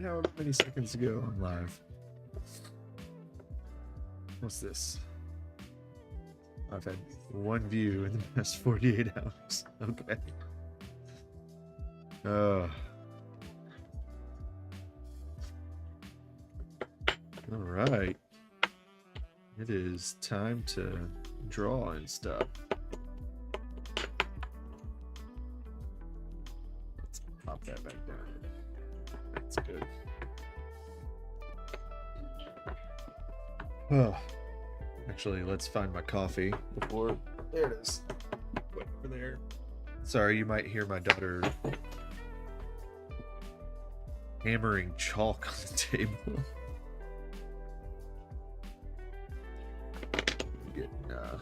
how many seconds ago on live? What's this? I've had one view in the past 48 hours. Okay. All right. It is time to draw and stuff. Let's pop that back down. That's good. Oh, actually, let's find my coffee before. There it is. Wait over there. Sorry, you might hear my daughter hammering chalk on the table. Getting a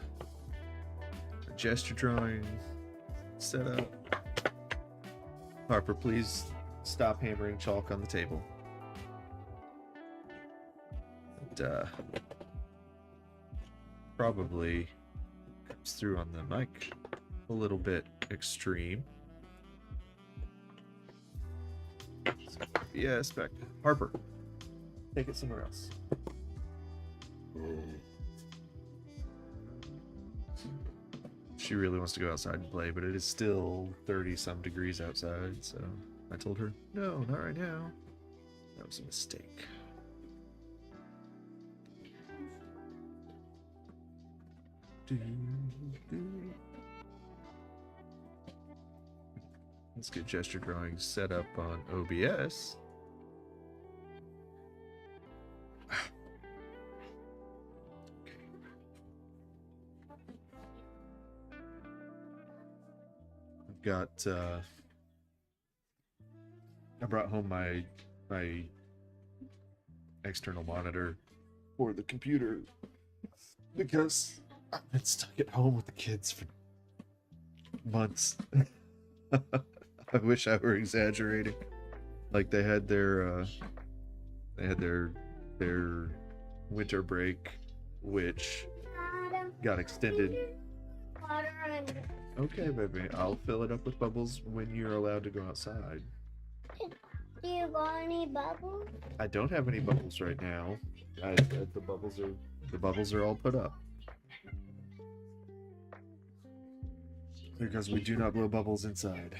gesture drawing set up. Harper, please stop hammering chalk on the table. And, probably comes through on the mic a little bit extreme. Yes, back. Harper, take it somewhere else. She really wants to go outside and play, but it is still 30-some degrees outside, so I told her, no, not right now. That was a mistake. Let's get gesture drawing set up on OBS. Okay. I've got I brought home my external monitor for the computer because I've been stuck at home with the kids for months. I wish I were exaggerating. Like they had their winter break, which got extended. Okay, baby, I'll fill it up with bubbles when you're allowed to go outside. Do you got any bubbles? I don't have any bubbles right now. The bubbles are all put up. Because we do not blow bubbles inside.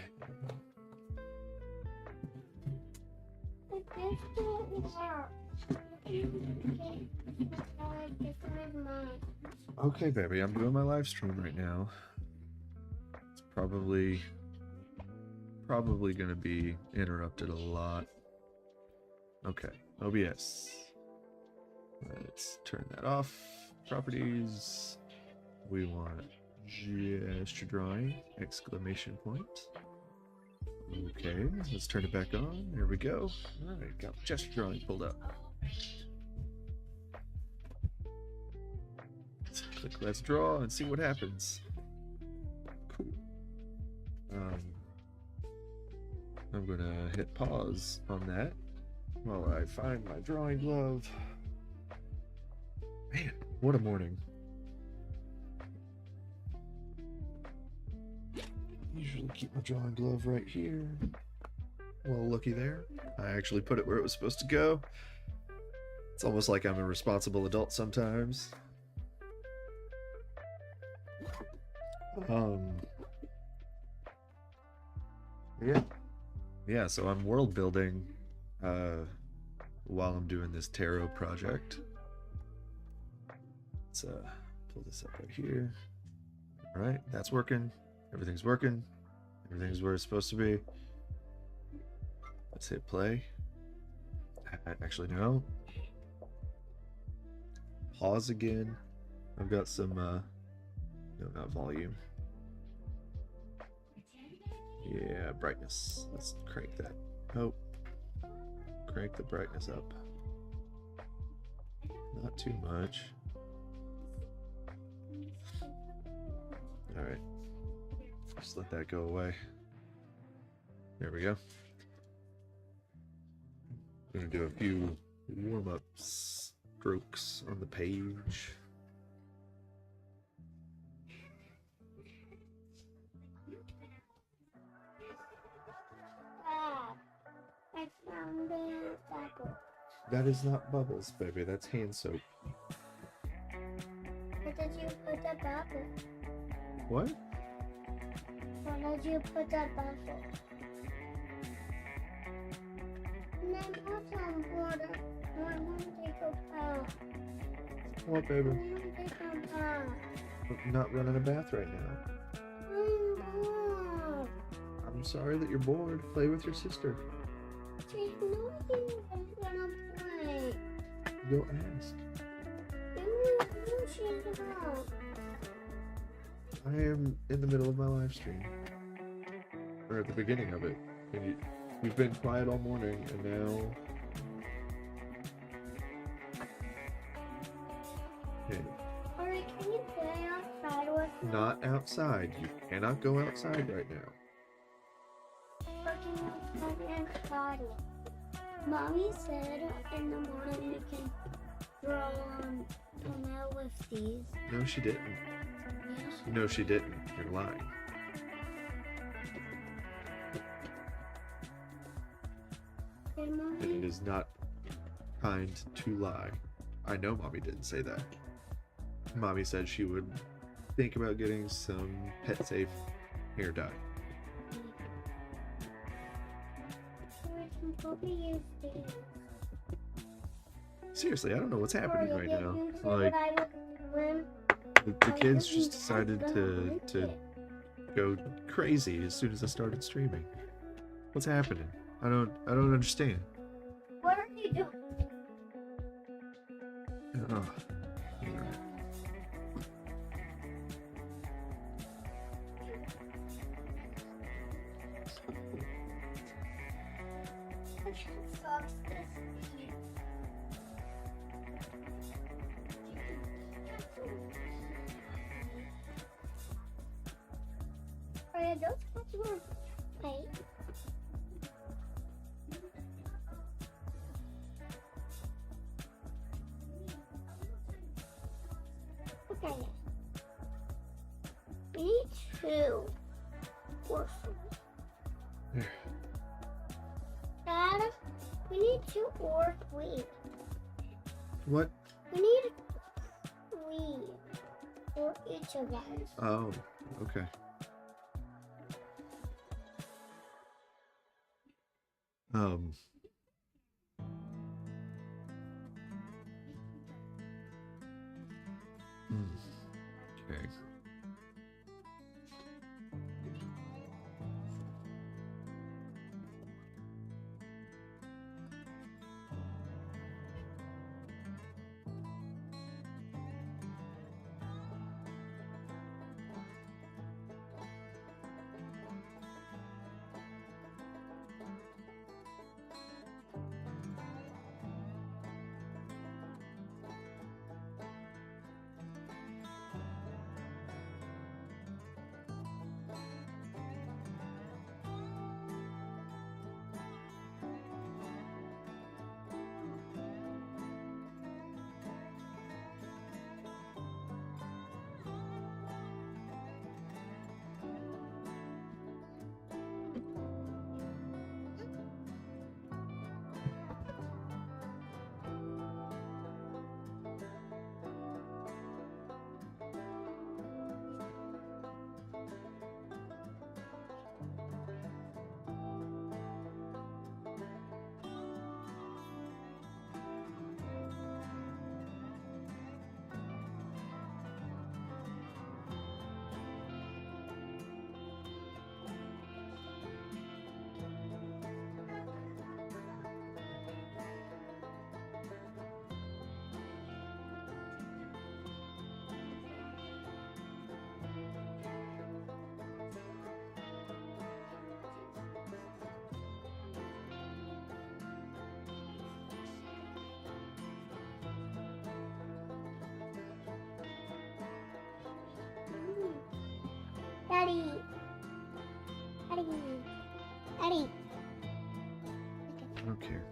Okay, baby, I'm doing my live stream right now. It's probably gonna be interrupted a lot. Okay, OBS. Let's turn that off. Properties. We want gesture drawing, exclamation point. Okay, let's turn it back on. There we go. All right, got gesture drawing pulled up. Click let's draw and see what happens. Cool. I'm gonna hit pause on that while I find my drawing glove. Man, what a morning. Usually keep my drawing glove right here. Well, looky there. I actually put it where it was supposed to go. It's almost like I'm a responsible adult sometimes. Yeah, so I'm world building while I'm doing this tarot project. Let's pull this up right here. All right, that's working. Everything's working. Everything's where it's supposed to be. Let's hit play. Actually, no. Pause again. I've got some, no, not volume. Yeah, brightness. Let's crank that. Oh, crank the brightness up. Not too much. All right. Just let that go away. There we go. I'm gonna do a few warm-up strokes on the page. I found it. That is not bubbles, baby. That's hand soap. Where did you put the bubble? What? Where did you put the bubble? And then put some water. I want to take a bath. What, I baby? want to take a bath. I'm not running a bath right now. I'm bored. I'm sorry that you're bored. Play with your sister. She's not even gonna play. Go ask. You know she's not. I am in the middle of my live stream. Or at the beginning of it. And you've been quiet all morning, and now... Okay. Alright, can you play outside with me? Not outside. You cannot go outside right now. Or can you play inside? Mommy said in the morning we can draw come out with these. No, she didn't. Yes. No, she didn't. You're lying. Did And Mommy? it is not kind to lie. I know Mommy didn't say that. Mommy said she would think about getting some pet safe hair dye. We can probably use these. Seriously, I don't know what's happening Or right you now. can use Like, what I would win. the kids just decided to go crazy as soon as I started streaming. What's happening? I don't understand. What are you doing? Ugh. Alright. Sucks this. Are those what you want to play? Okay. We need 2 or 3. Dad, we need 2 or 3. What? We need 3 for each of us. Oh, okay. Um. Okay. Daddy. Daddy. Daddy. I don't care.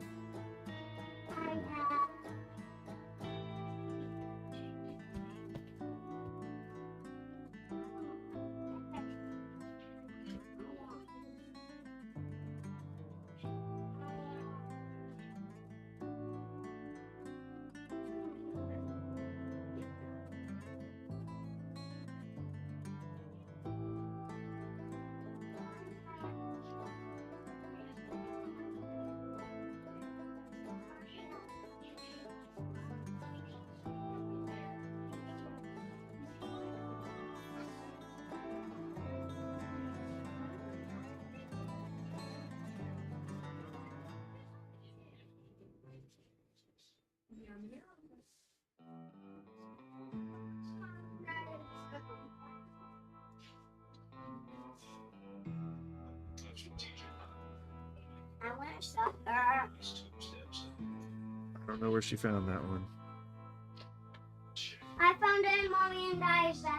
sucker. I don't know where she found that one. I found it in Mommy and Daddy's bed.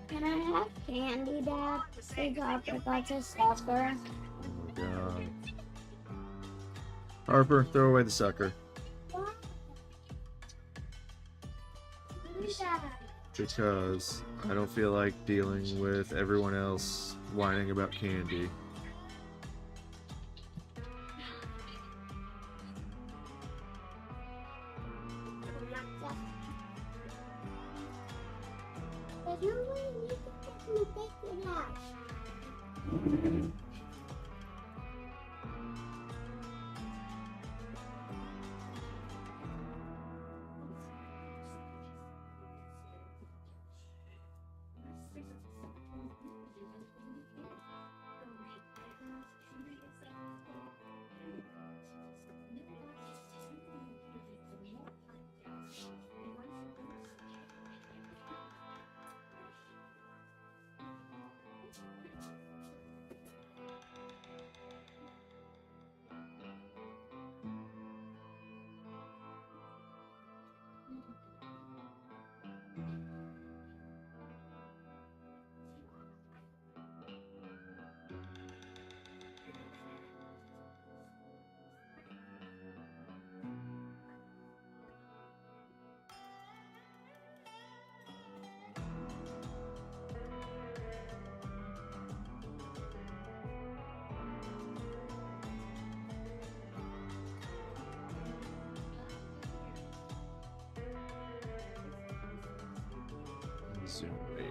Can I have candy, Dad? Big Harper got a sucker. Oh my god. Harper, throw away the sucker. What? Who's that? Because I don't feel like dealing with everyone else whining about candy. There's no way you can take it out. Zoom in.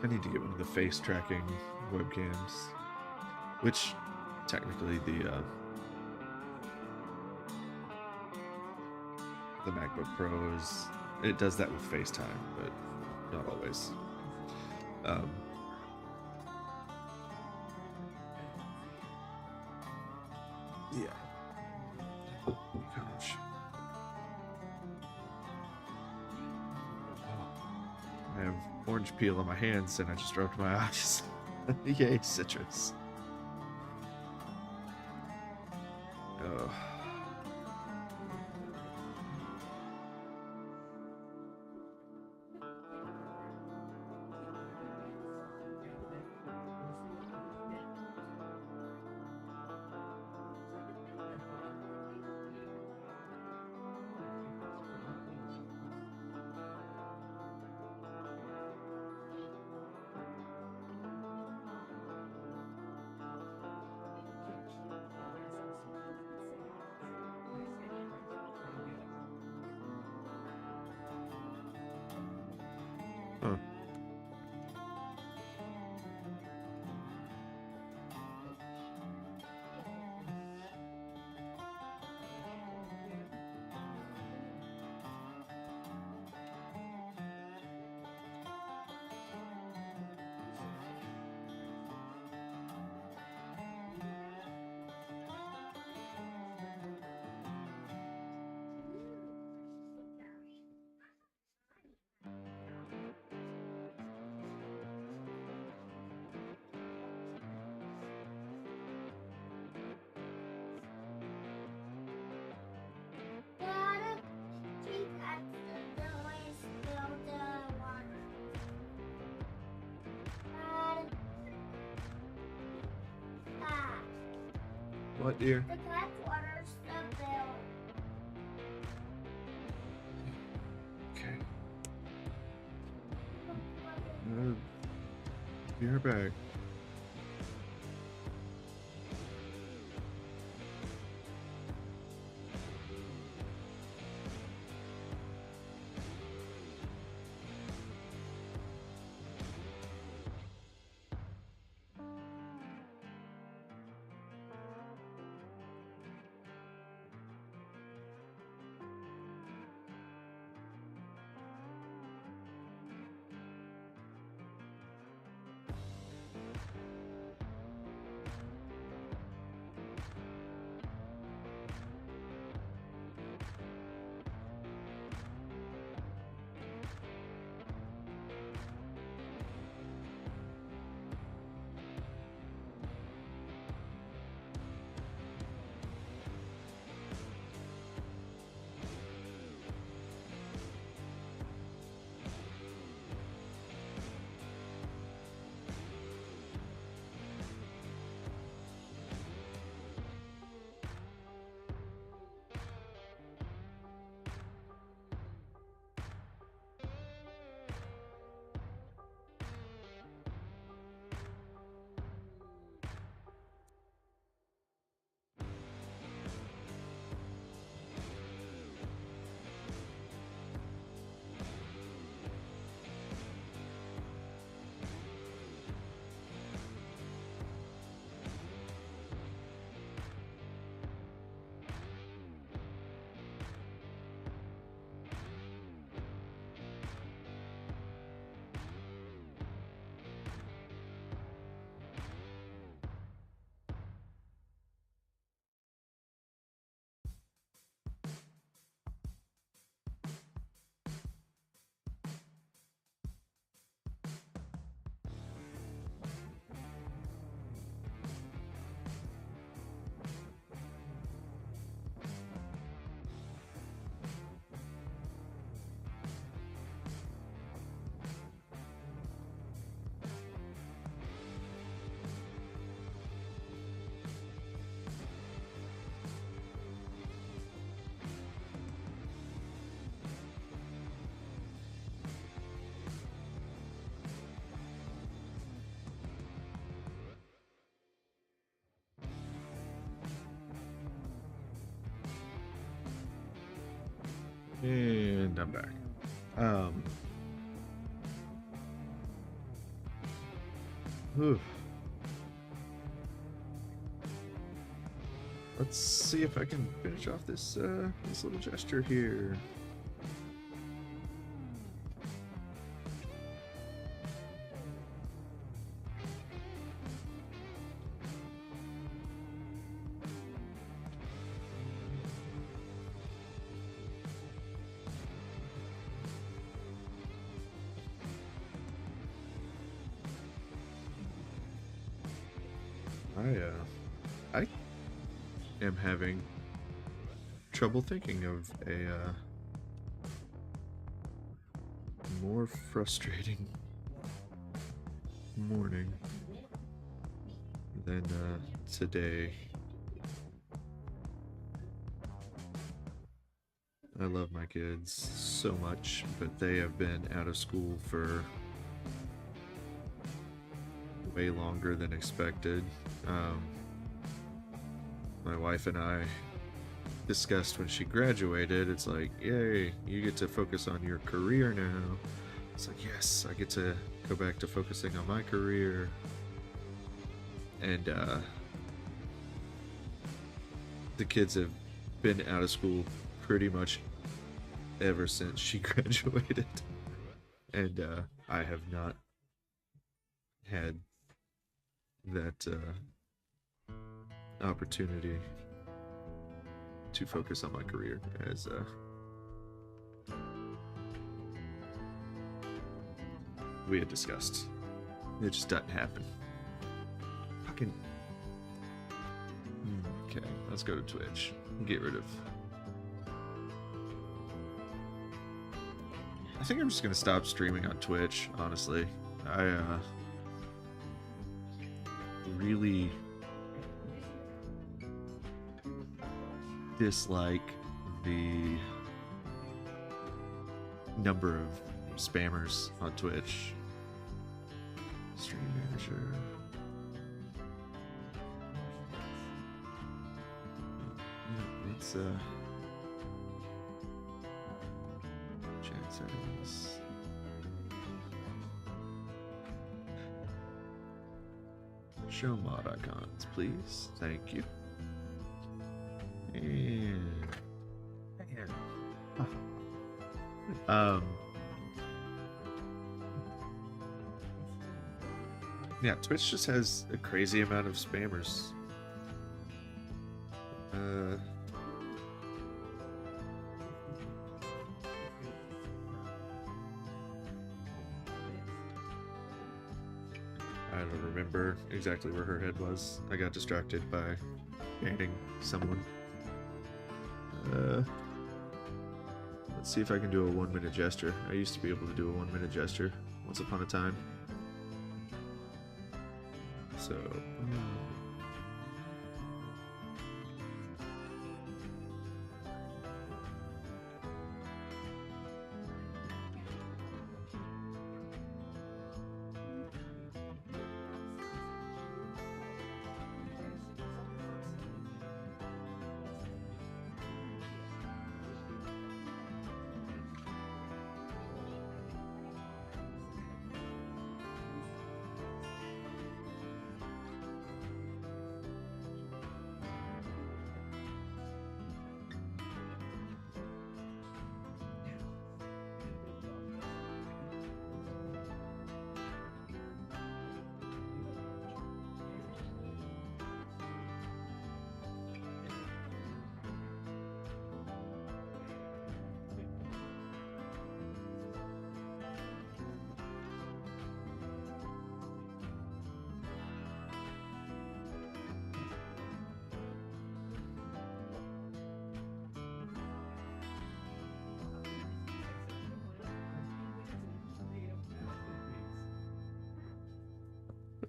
I need to get one of the face tracking webcams, which technically the MacBook Pro it does that with FaceTime, but not always. Yeah. Ouch. I have orange peel on my hands and I just rubbed my eyes. Yay, citrus. Oh. Huh. Dad, she accidentally spilled the water. Dad, What, dear? the cat's water spilled. Okay. Be right back. And I'm back. Whew. Let's see if I can finish off this this little gesture here. I am having trouble thinking of a more frustrating morning than today. I love my kids so much, but they have been out of school for way longer than expected. My wife and I discussed when she graduated, it's like, yay, you get to focus on your career now. It's like, yes, I get to go back to focusing on my career. And the kids have been out of school pretty much ever since she graduated. And I have not had that opportunity to focus on my career as we had discussed. It just doesn't happen. Fucking. Okay, let's go to Twitch and get rid of. I think I'm just gonna stop streaming on Twitch, honestly. I really dislike the number of spammers on Twitch. Stream manager. It's chat settings. Show mod icons, please. Thank you. And yeah, Twitch just has a crazy amount of spammers. I don't remember exactly where her head was. I got distracted by banning someone. Let's see if I can do a 1-minute gesture. I used to be able to do a 1-minute gesture once upon a time. So...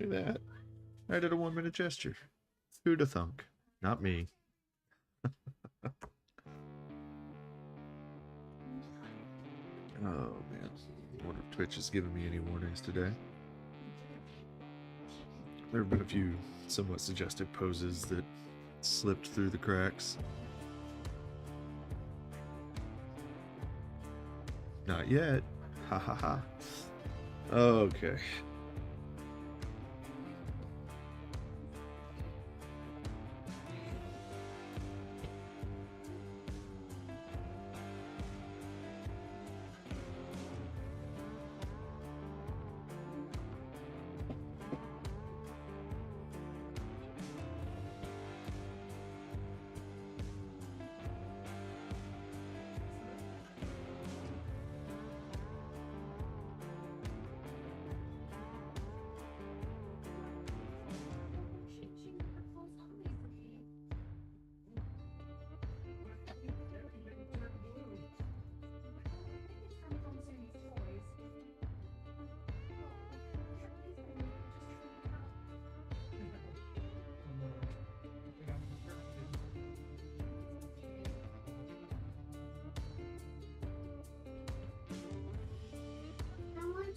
Look at that. I did a 1-minute gesture. Who'd have thunk? Not me. Oh man. I wonder if Twitch is giving me any warnings today. There have been a few somewhat suggestive poses that slipped through the cracks. Not yet. Ha ha ha. Okay.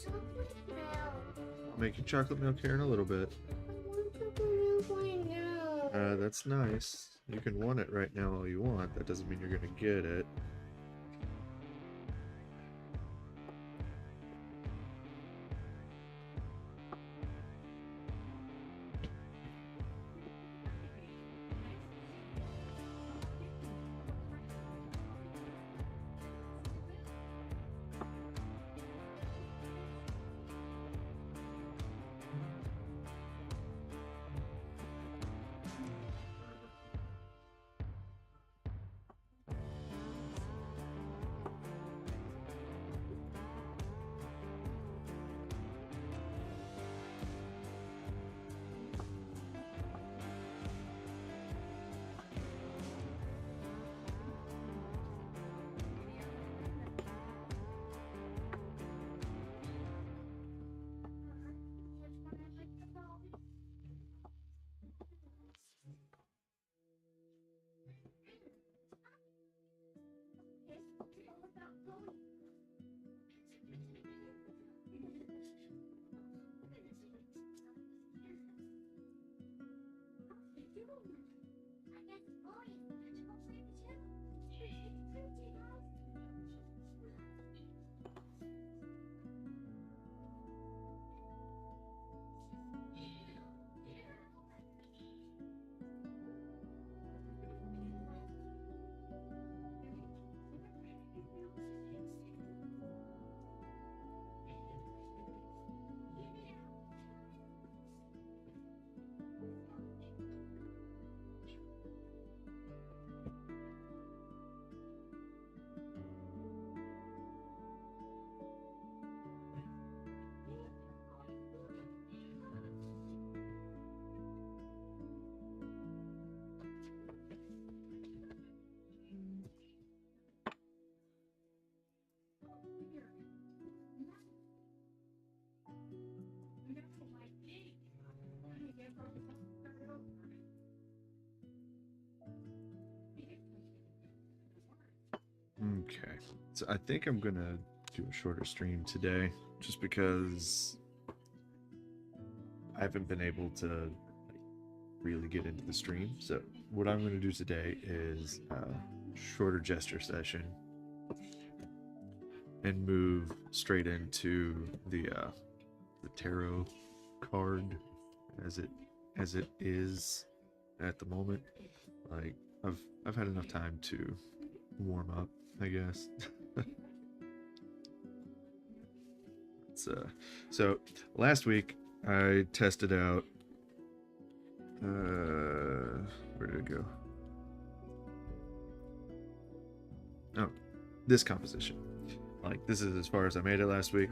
chocolate milk. I'll make you chocolate milk here in a little bit. I want chocolate milk right now. That's nice. You can want it right now all you want. That doesn't mean you're gonna get it. Okay, so I think I'm gonna do a shorter stream today, just because I haven't been able to like, really get into the stream. So what I'm gonna do today is a shorter gesture session and move straight into the tarot card as it is at the moment. Like I've had enough time to warm up, I guess. So last week I tested out where did it go? Oh, this composition. Like this is as far as I made it last week.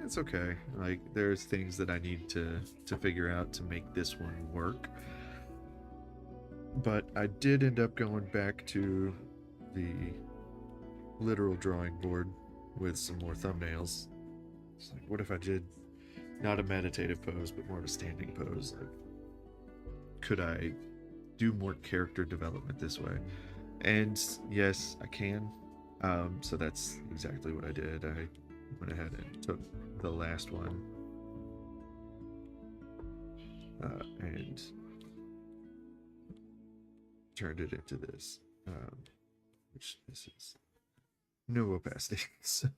It's okay. Like there's things that I need to figure out to make this one work. But I did end up going back to the literal drawing board with some more thumbnails. It's like, what if I did not a meditative pose, but more of a standing pose? Like, could I do more character development this way? And yes, I can. So that's exactly what I did. I went ahead and took the last one and turned it into this, which this is no opacity. So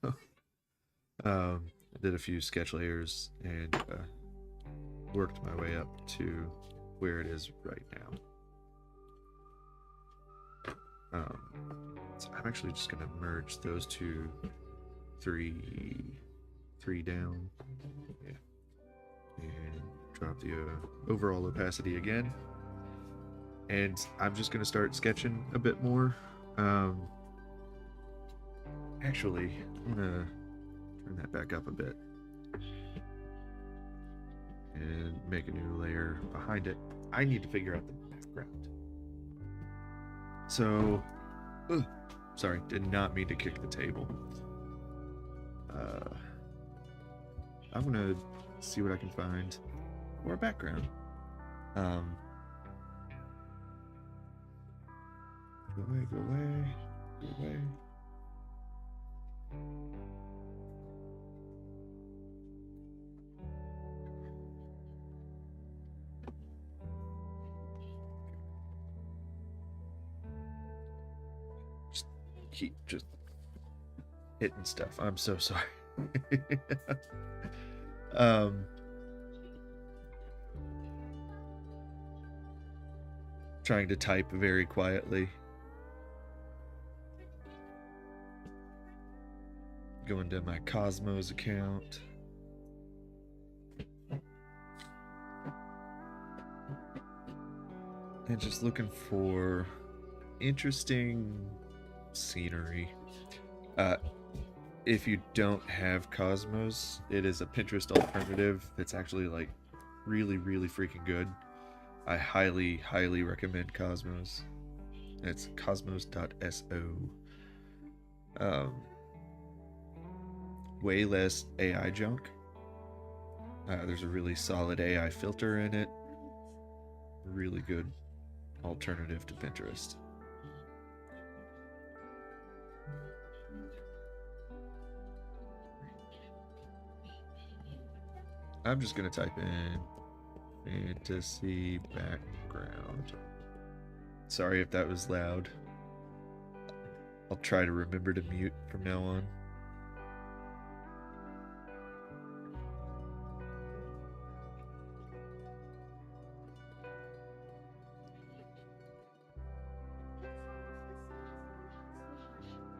I did a few sketch layers and worked my way up to where it is right now. So I'm actually just gonna merge those two, three down, yeah, and drop the overall opacity again. And I'm just gonna start sketching a bit more. Actually, I'm gonna turn that back up a bit and make a new layer behind it. I need to figure out the background. So, sorry, did not mean to kick the table. I'm gonna see what I can find for a background. Go away, go away, go away. keep just hitting stuff. I'm so sorry. Trying to type very quietly. Going to my Cosmos account. And just looking for interesting scenery. If you don't have Cosmos, it is a Pinterest alternative that's actually like really, really freaking good. I highly, highly recommend Cosmos. It's cosmos.so. Way less AI junk. There's a really solid AI filter in it. Really good alternative to Pinterest. I'm just gonna type in fantasy background. Sorry if that was loud. I'll try to remember to mute from now on.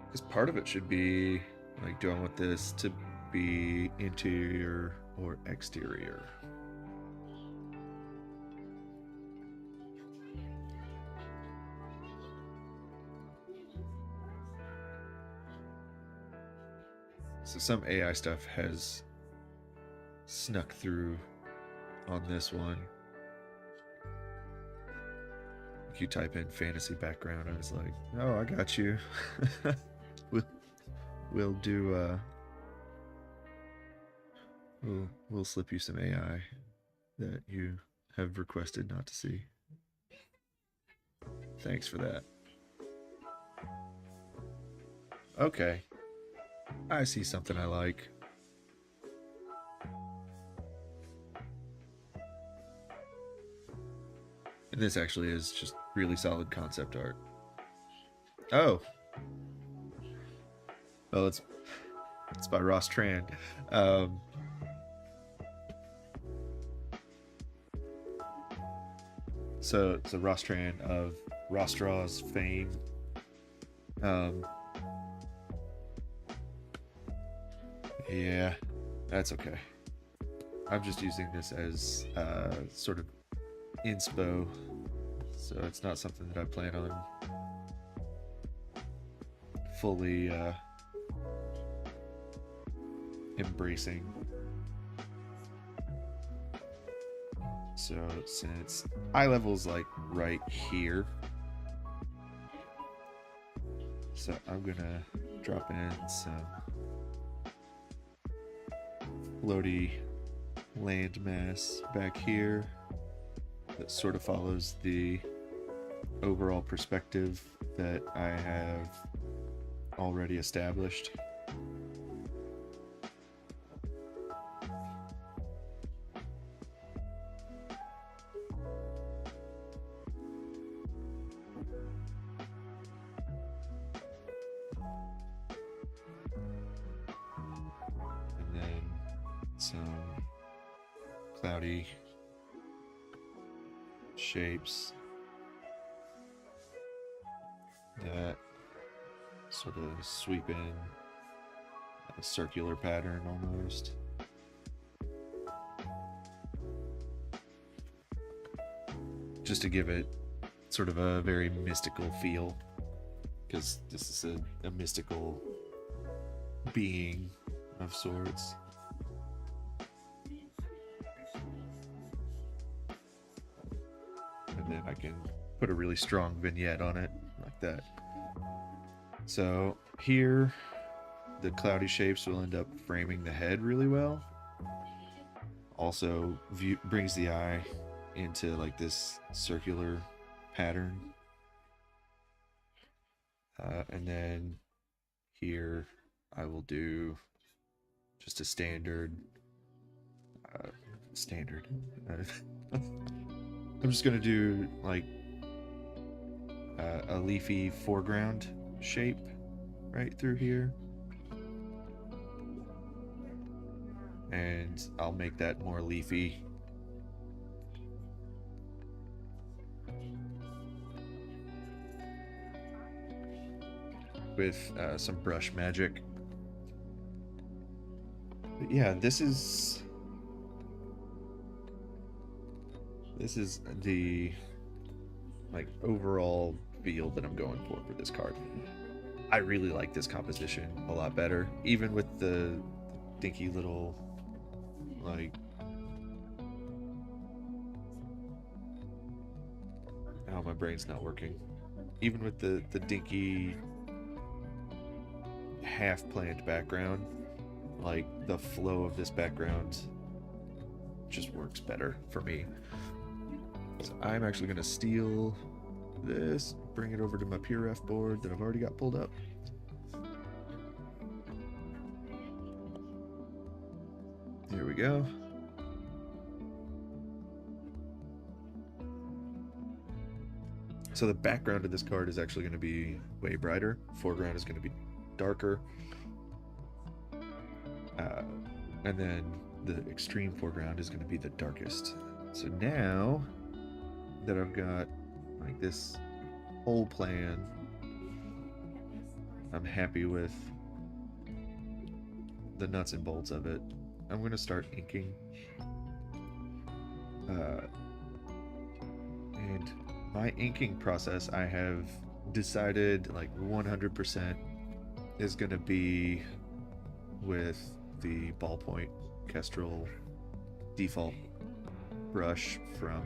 Because part of it should be like, do I want this to be interior or exterior? So some AI stuff has snuck through on this one. If you type in fantasy background, I was like, oh, I got you. We'll do we'll slip you some AI that you have requested not to see. Thanks for that. Okay. I see something I like. And this actually is just really solid concept art. Oh. Well, it's by Ross Tran. So it's a Ross Tran of Rostraws fame. Yeah, that's okay. I'm just using this as sort of inspo, so it's not something that I plan on fully embracing. So since eye level's like right here, so I'm gonna drop in some floaty landmass back here that sort of follows the overall perspective that I have already established. And then some cloudy shapes that sort of sweep in a circular pattern almost. Just to give it sort of a very mystical feel, because this is a mystical being of sorts. And then I can put a really strong vignette on it like that. So here, the cloudy shapes will end up framing the head really well. Also brings the eye into like this circular pattern. And then here I will do just a standard I'm just gonna do like a leafy foreground shape right through here. And I'll make that more leafy. With some brush magic. But yeah, this is the like overall feel that I'm going for this card. I really like this composition a lot better, even with the dinky little like oh, my brain's not working. Even with the dinky half planned background, like the flow of this background just works better for me. So I'm actually going to steal this, bring it over to my PureRef board that I've already got pulled up. There we go. So the background of this card is actually going to be way brighter. Foreground is going to be darker. And then the extreme foreground is going to be the darkest. So now that I've got like this whole plan, I'm happy with the nuts and bolts of it. I'm going to start inking. And my inking process, I have decided like 100% is going to be with the ballpoint Kestrel default brush from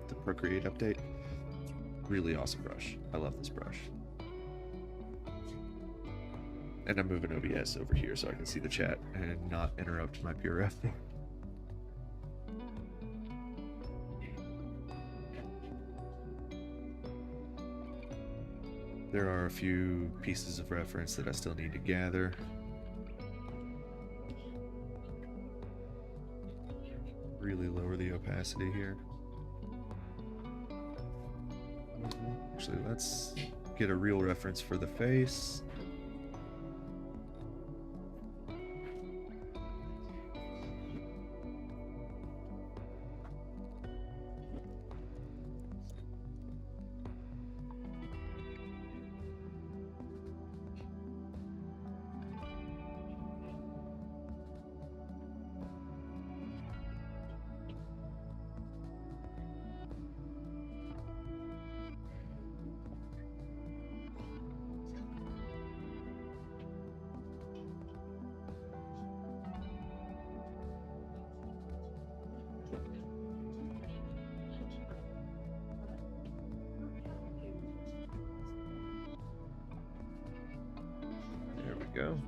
the Procreate update. Really awesome brush. I love this brush. And I'm moving OBS over here so I can see the chat and not interrupt my PureRef. There are a few pieces of reference that I still need to gather. Really lower the opacity here. Actually, let's get a real reference for the face. There we go.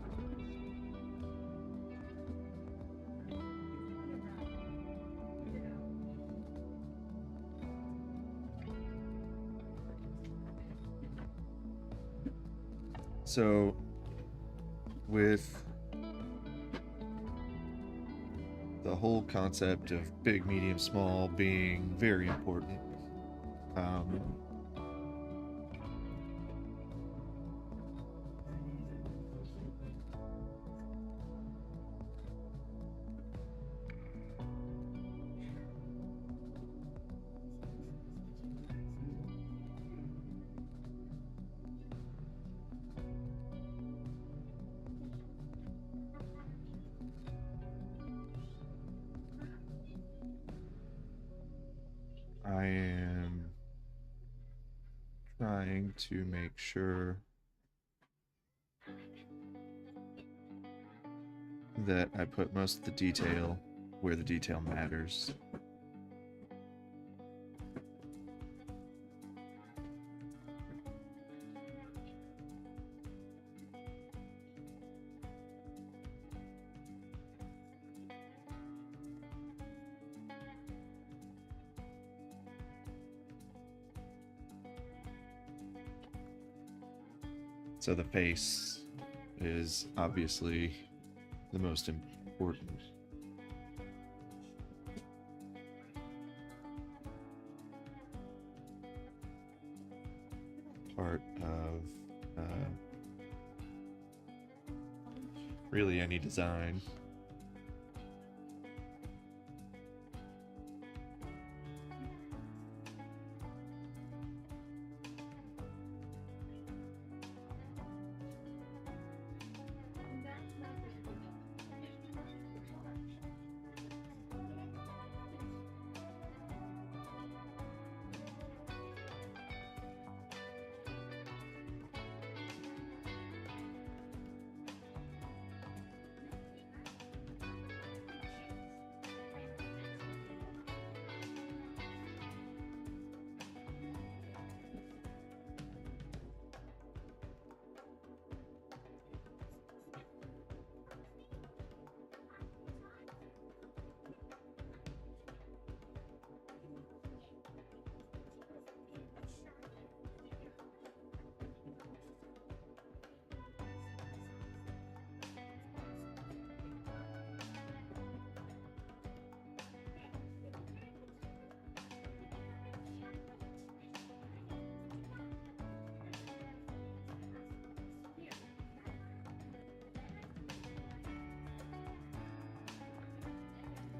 So, with the whole concept of big, medium, small being very important, I am trying to make sure that I put most of the detail where the detail matters. So the face is obviously the most important. Part of really any design.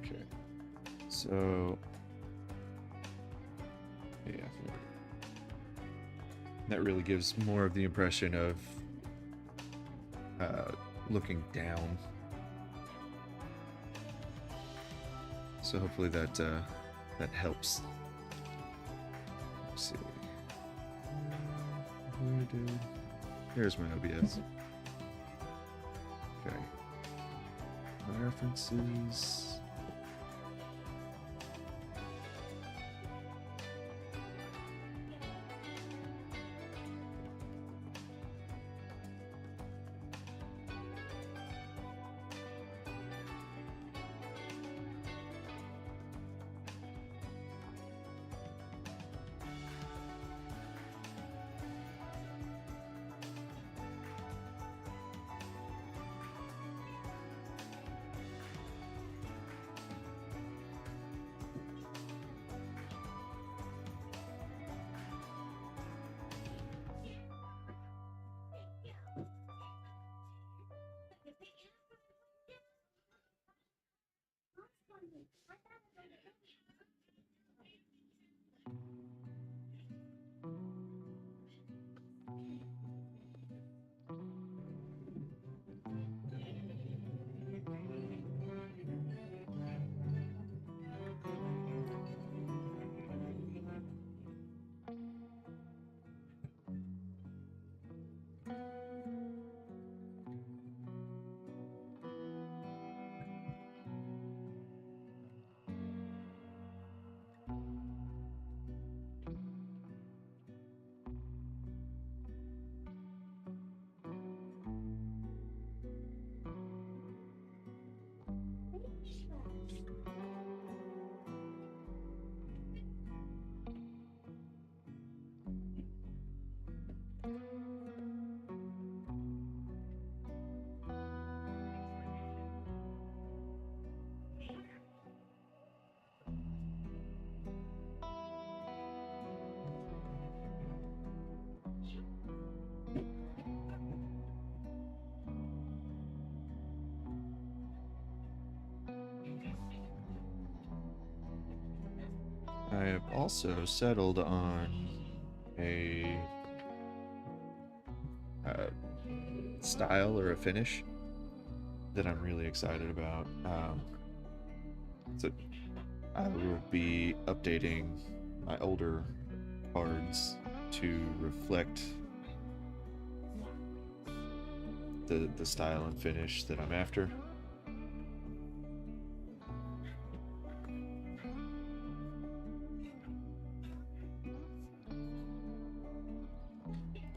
Okay, so yeah, that really gives more of the impression of looking down. So hopefully that that helps. Let's see. There's my OBS. Okay. My references. I have also settled on a style or a finish that I'm really excited about. So I will be updating my older cards to reflect the style and finish that I'm after.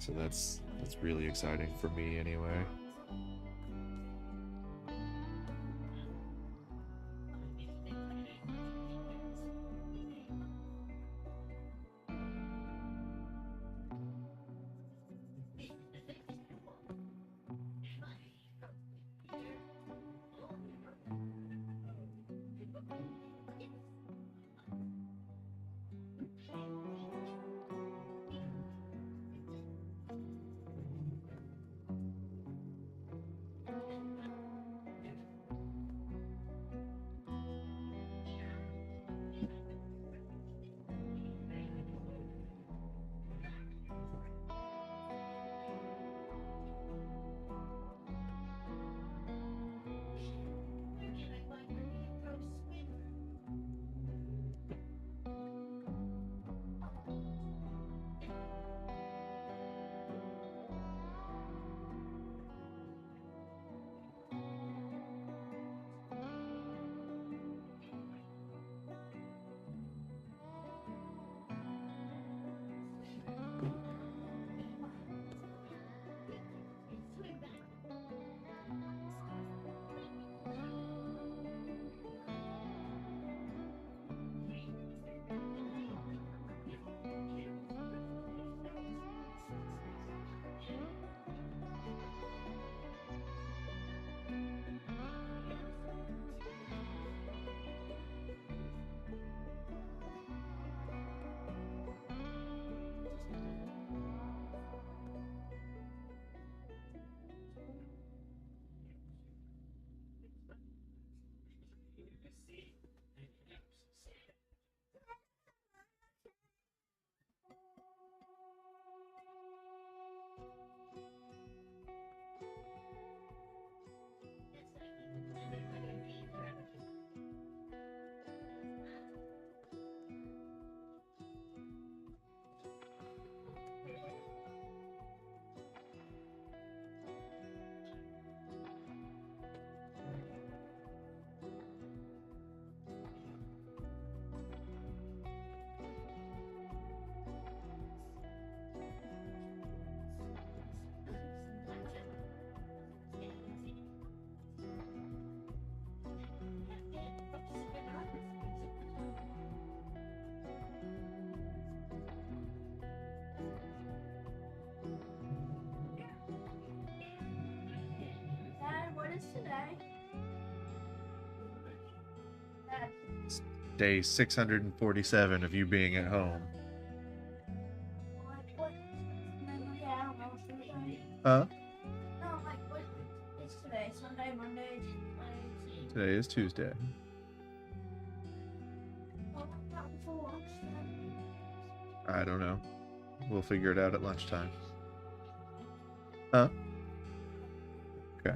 So that's really exciting for me anyway. is today? Day 647 of you being at home. What? Yeah, I don't know. Thursday? Huh? No, like, what is today? Sunday, Monday, Tuesday? Today is Tuesday. What about for lunch then? I don't know. We'll figure it out at lunchtime. Huh? Okay.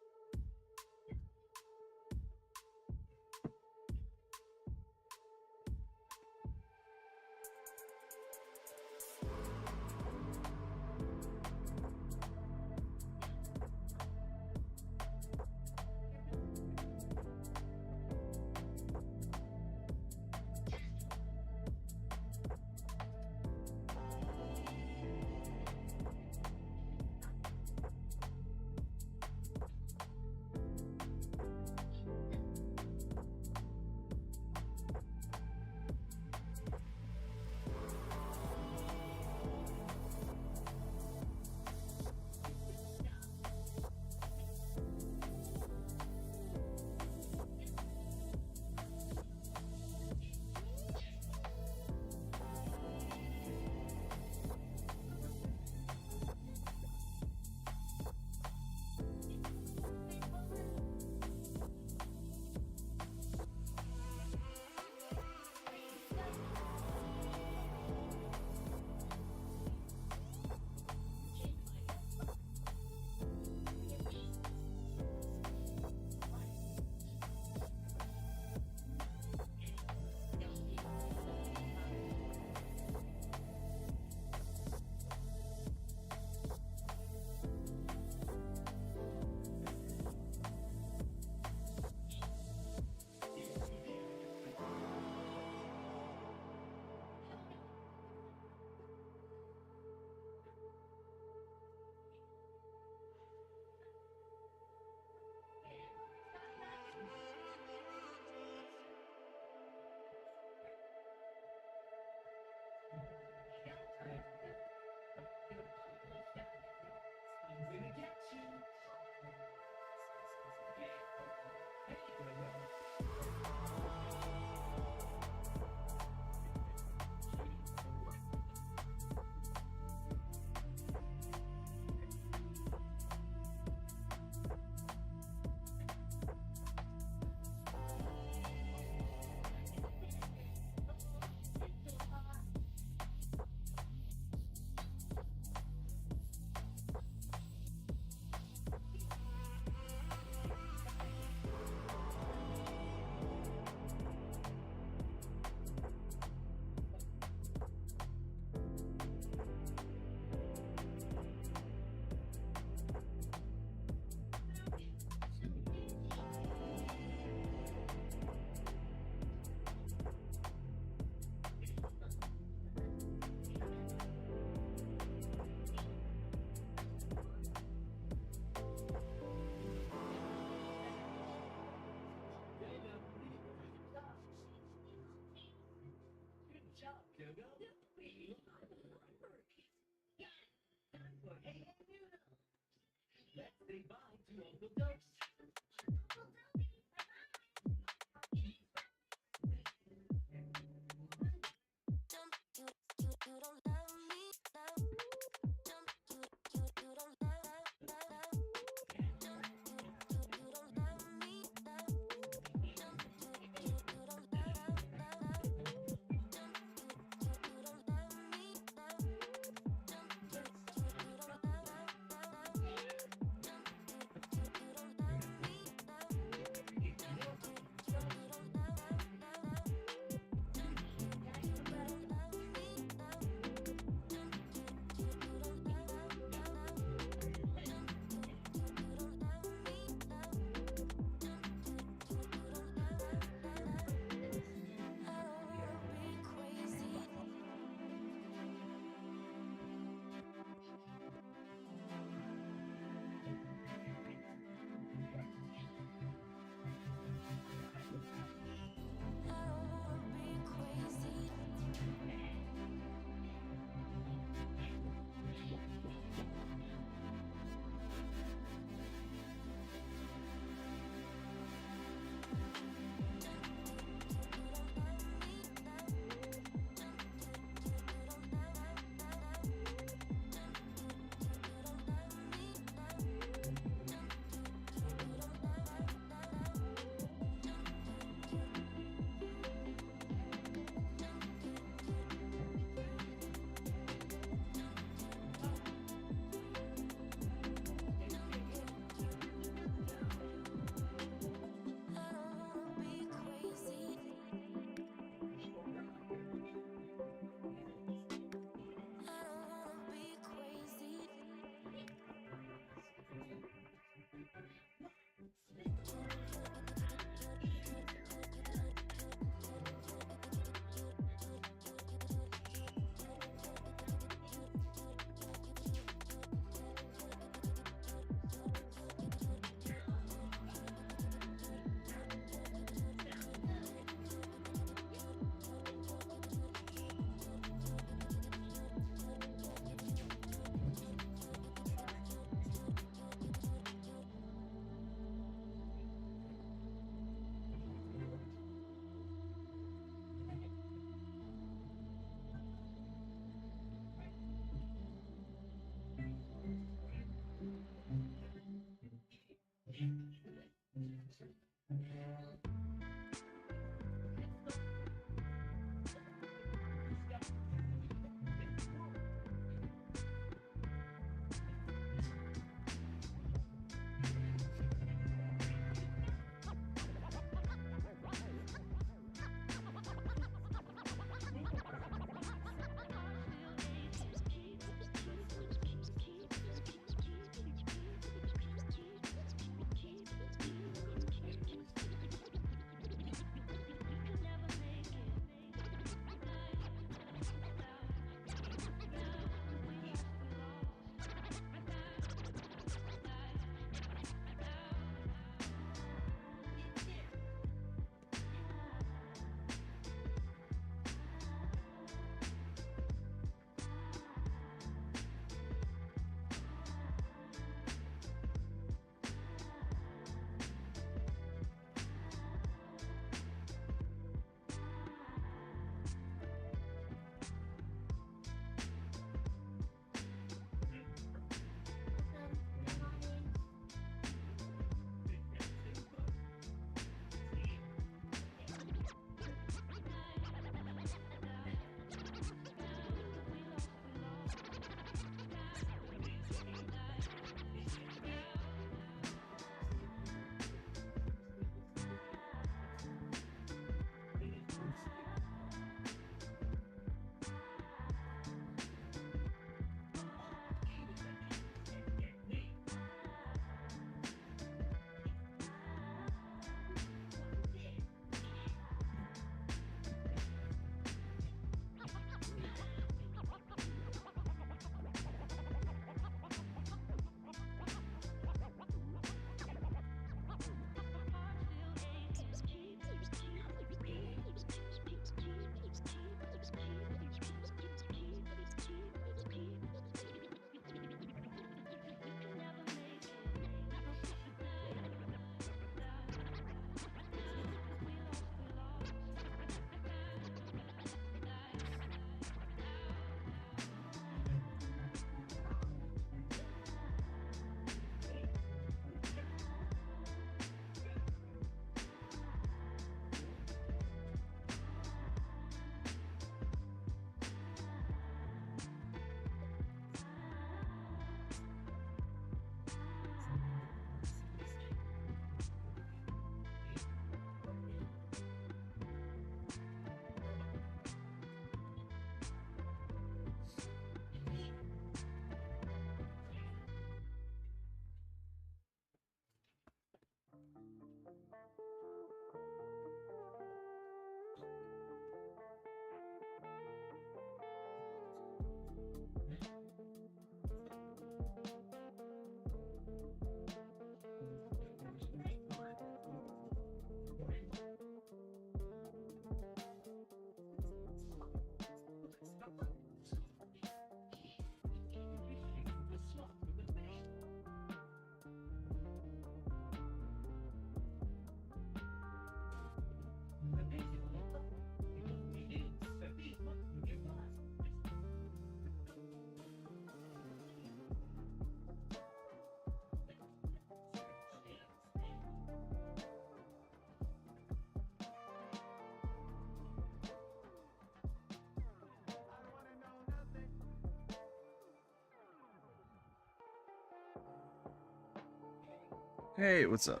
Hey, what's up?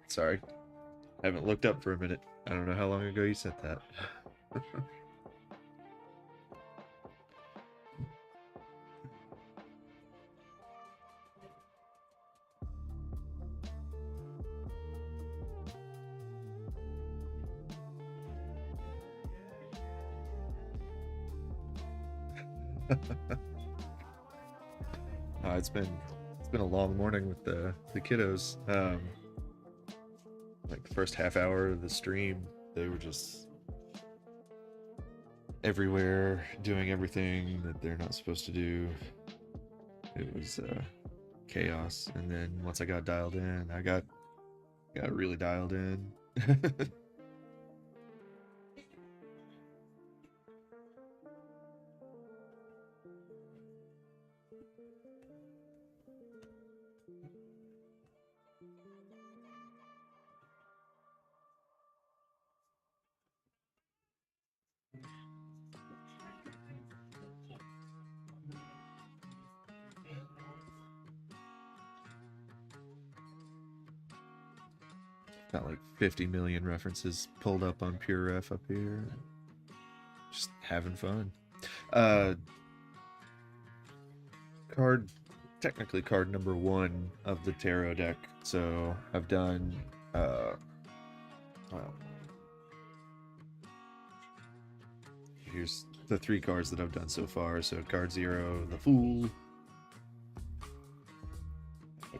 Sorry, haven't looked up for a minute. I don't know how long ago you sent that. It's been a long morning with the kiddos. Like the first half hour of the stream, they were just everywhere doing everything that they're not supposed to do. It was chaos, and then once I got dialed in, I got really dialed in. Got like 50 million references pulled up on Pure Ref up here. Just having fun. Card, technically card number 1 of the tarot deck. So I've done, well, here's the 3 cards that I've done so far. So card 0, the Fool.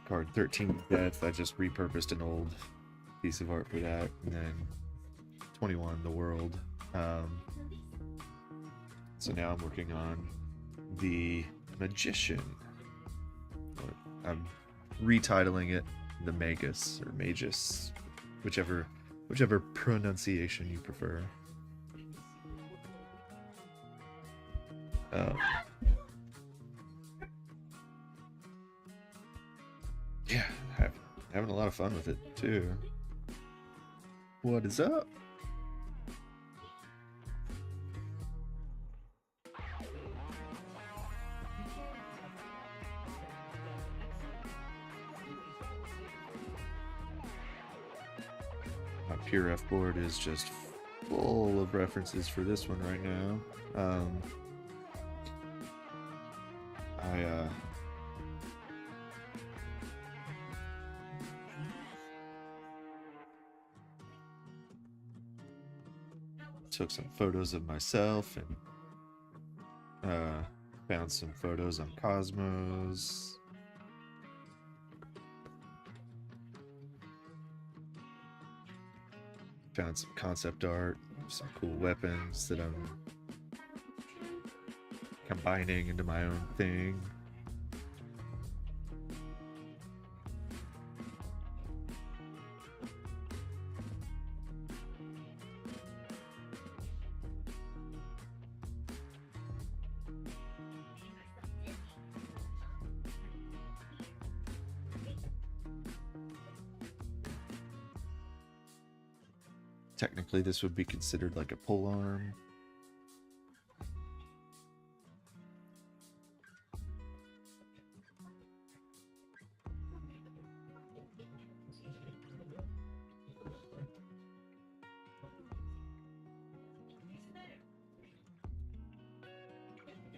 Card 13, Death. I just repurposed an old piece of art for that. And then 21, the World. So now I'm working on the Magician. I'm retitling it the Magus or Magus, whichever pronunciation you prefer. Yeah, having a lot of fun with it too. What is up? My Pure F board is just full of references for this one right now. I took some photos of myself and found some photos on Cosmos. Found some concept art, some cool weapons that I'm combining into my own thing. Technically, this would be considered like a pole arm.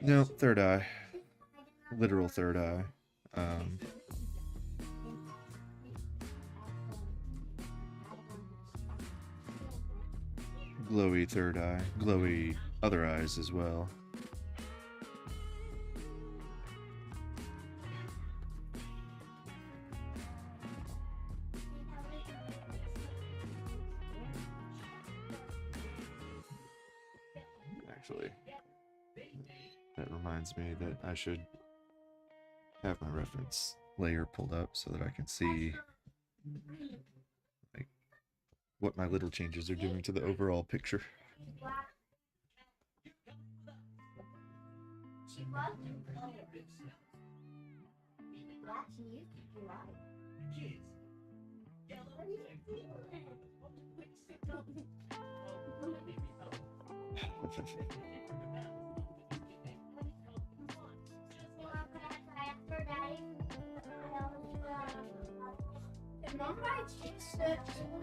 No, third eye. Literal third eye. Glowy third eye. Glowy other eyes as well. Actually, that reminds me that I should have my reference layer pulled up so that I can see like what my little changes are doing to the overall picture.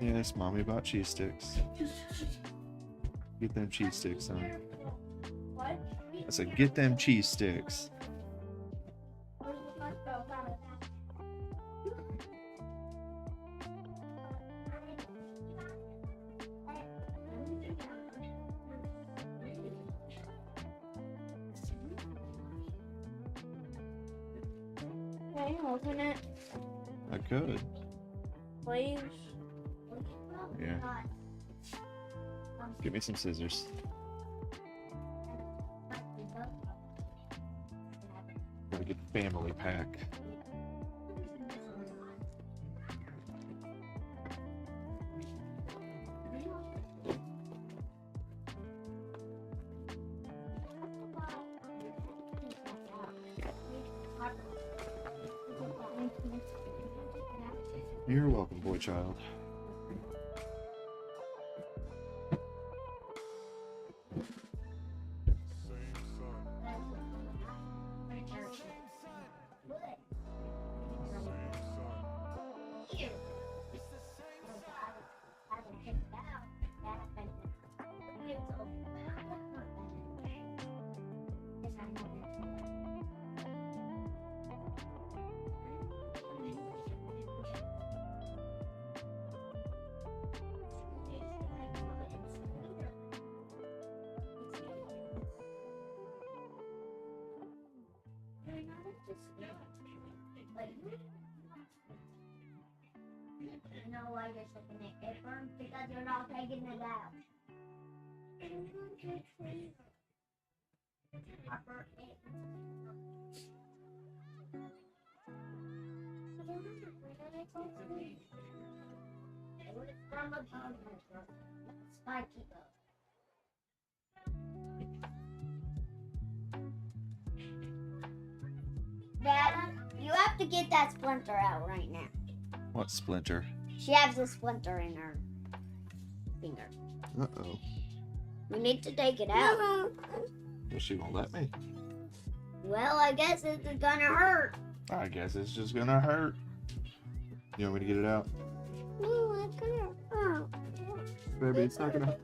Yes, mommy bought cheese sticks. Get them cheese sticks, son. What? I said, get them cheese sticks. Can you open it, I could. please? Yeah. Give me some scissors. Gotta get the family pack. You're welcome, boy child. You know why you're taking it? It burns because you're not taking it out. Harper, it was from a bone. Spiky bone. Dad, you have to get that splinter out right now. What splinter? She has a splinter in her finger. Uh-oh. We need to take it out. Well, she won't let me. Well, I guess it's gonna hurt. I guess it's just gonna hurt. You want me to get it out? No, it's gonna hurt. Baby, it's not gonna...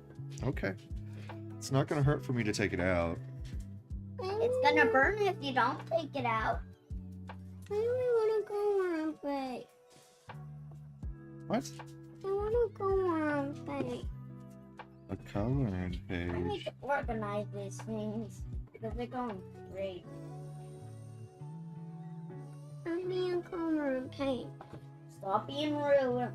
Okay. It's not gonna hurt for me to take it out. It's gonna burn if you don't take it out. I only wanna go on face. What? I wanna go on face. A coloring I need page. to organize these things because they're going great. I'm being color and paint. Stop being rude.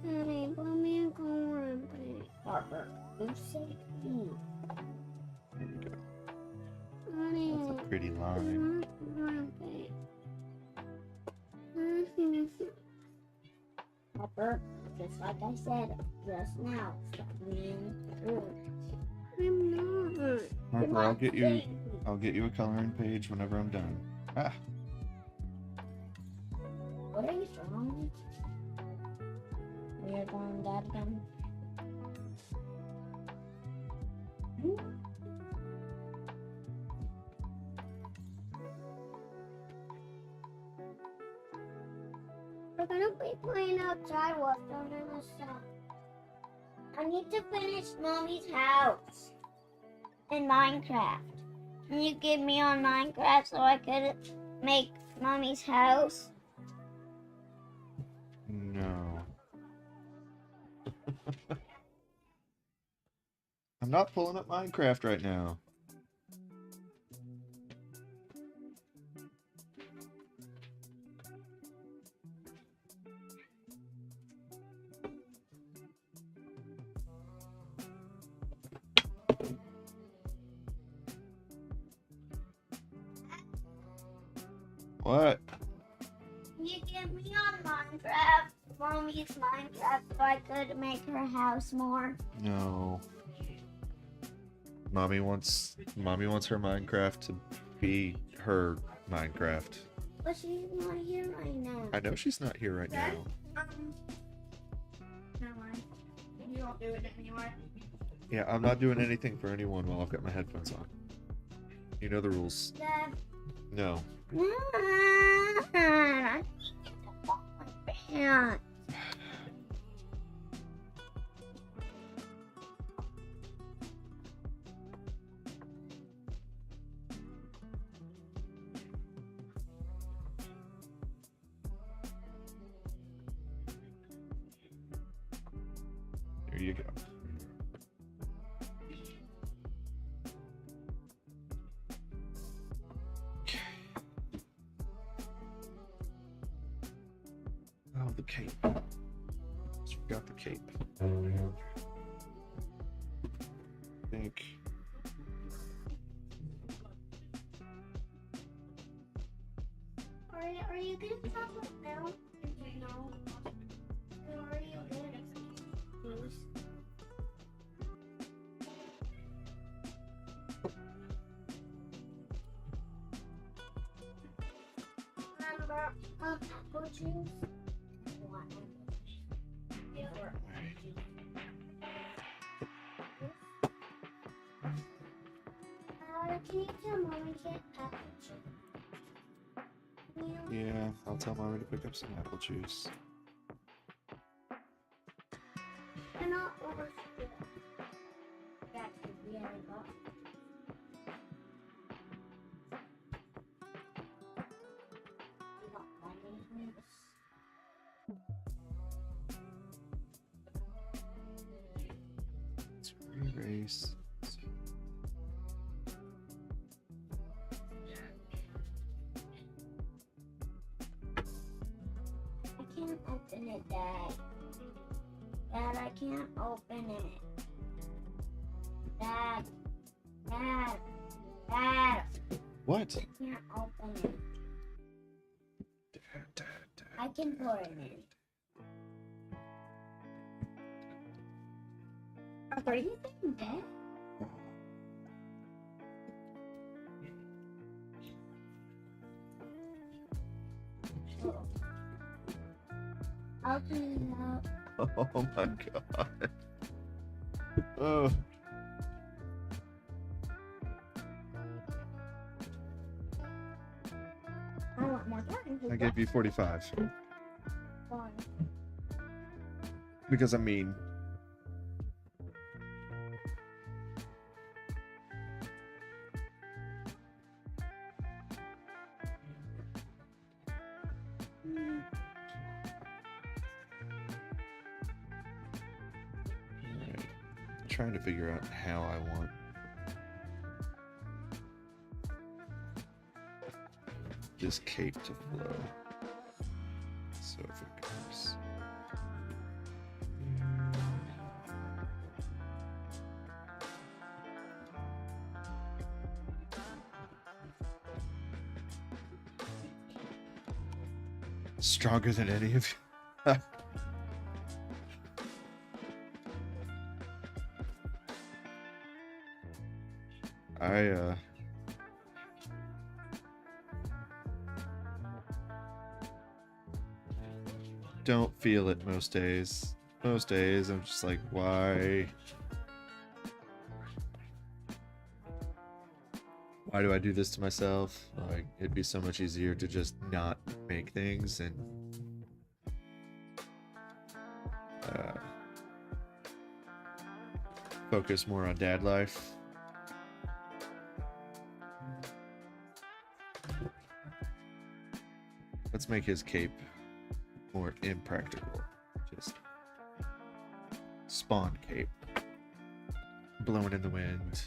Honey, put me in color and paint. Harper, you say please. There we go. Honey, That's a pretty line. Harper, just like I said just now, stop being rude. I'm not. Harper, I'll get you a coloring page whenever I'm done. Ah, What are you wrong? You're going that again? We're gonna be playing outside with under the sun. I need to finish Mommy's house in Minecraft. Can you give me on Minecraft so I could make Mommy's house? no. I'm not pulling up Minecraft right now. What? Can you get me on Minecraft? Mommy's Minecraft so I could make her house more. No. Mommy wants her Minecraft to be her Minecraft. But she's not here right now. I know she's not here right now. Never mind. You won't do it anymore. Yeah, I'm not doing anything for anyone while I've got my headphones on. You know the rules. Dad, No. I need to wash my pants. There you go. Oh, the cape. Just forgot the cape. I think. Are you gonna talk about milk? No. Or are you gonna juice? Remember apple juice? What? Yeah. Can you tell Mommy to get apple juice? Yeah, I'll tell Mommy to pick up some apple juice. And not over sugar. That's really good. Let's erase. I can't open it, Dad. Dad, I can't open it. Dad. Dad. Dad. What? I can't open it. I can pour it in. Are you saying that? I'll clean it up. Oh my god. Oh. I want more time. I gave you 45. Why? Because I'm mean. Alright. Trying to figure out how I want this cape to flow. So if it goes. Stronger than any of you. I don't feel it most days. Most days I'm just like, why? Why do I do this to myself? Like, it'd be so much easier to just not make things and focus more on dad life. Let's make his cape more impractical. Just spawn cape. Blowing in the wind.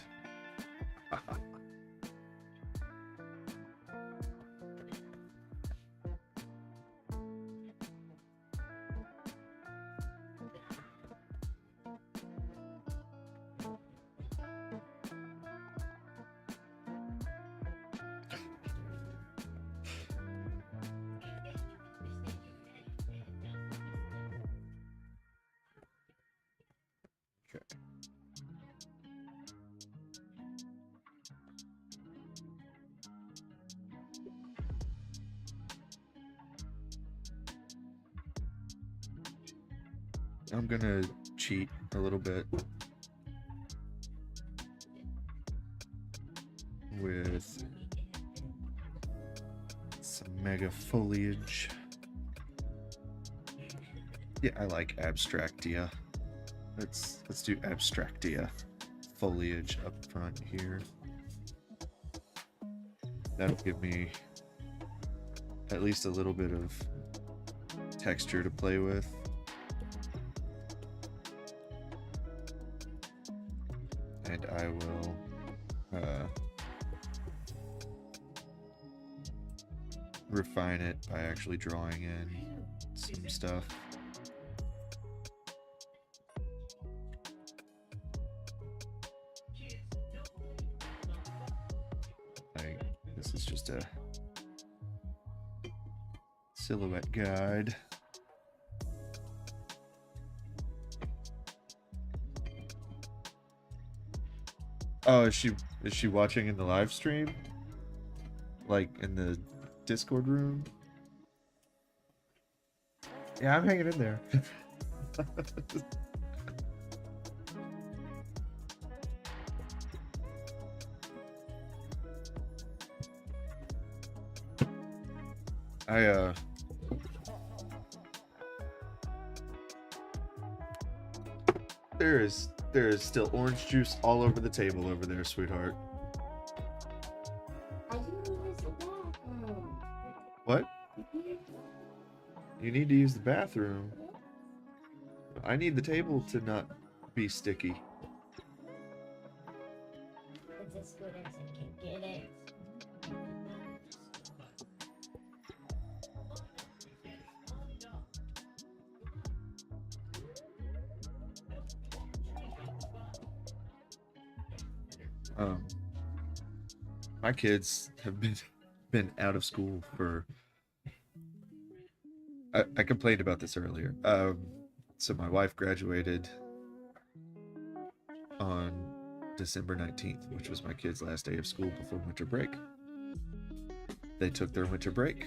I'm gonna cheat a little bit with mega foliage. Yeah, I like Abstractia. Let's do Abstractia foliage up front here. That'll give me at least a little bit of texture to play with. And I will refine it by actually drawing in some stuff. This is just a silhouette guide. Oh, is she watching in the live stream? Like in the Discord room? Yeah, I'm hanging in there. There is still orange juice all over the table over there, sweetheart. I didn't use the bathroom. What? You need to use the bathroom. I need the table to not be sticky. It's as good as it can get it. My kids have been out of school for. I complained about this earlier. So my wife graduated on December 19th, which was my kids' last day of school before winter break. They took their winter break.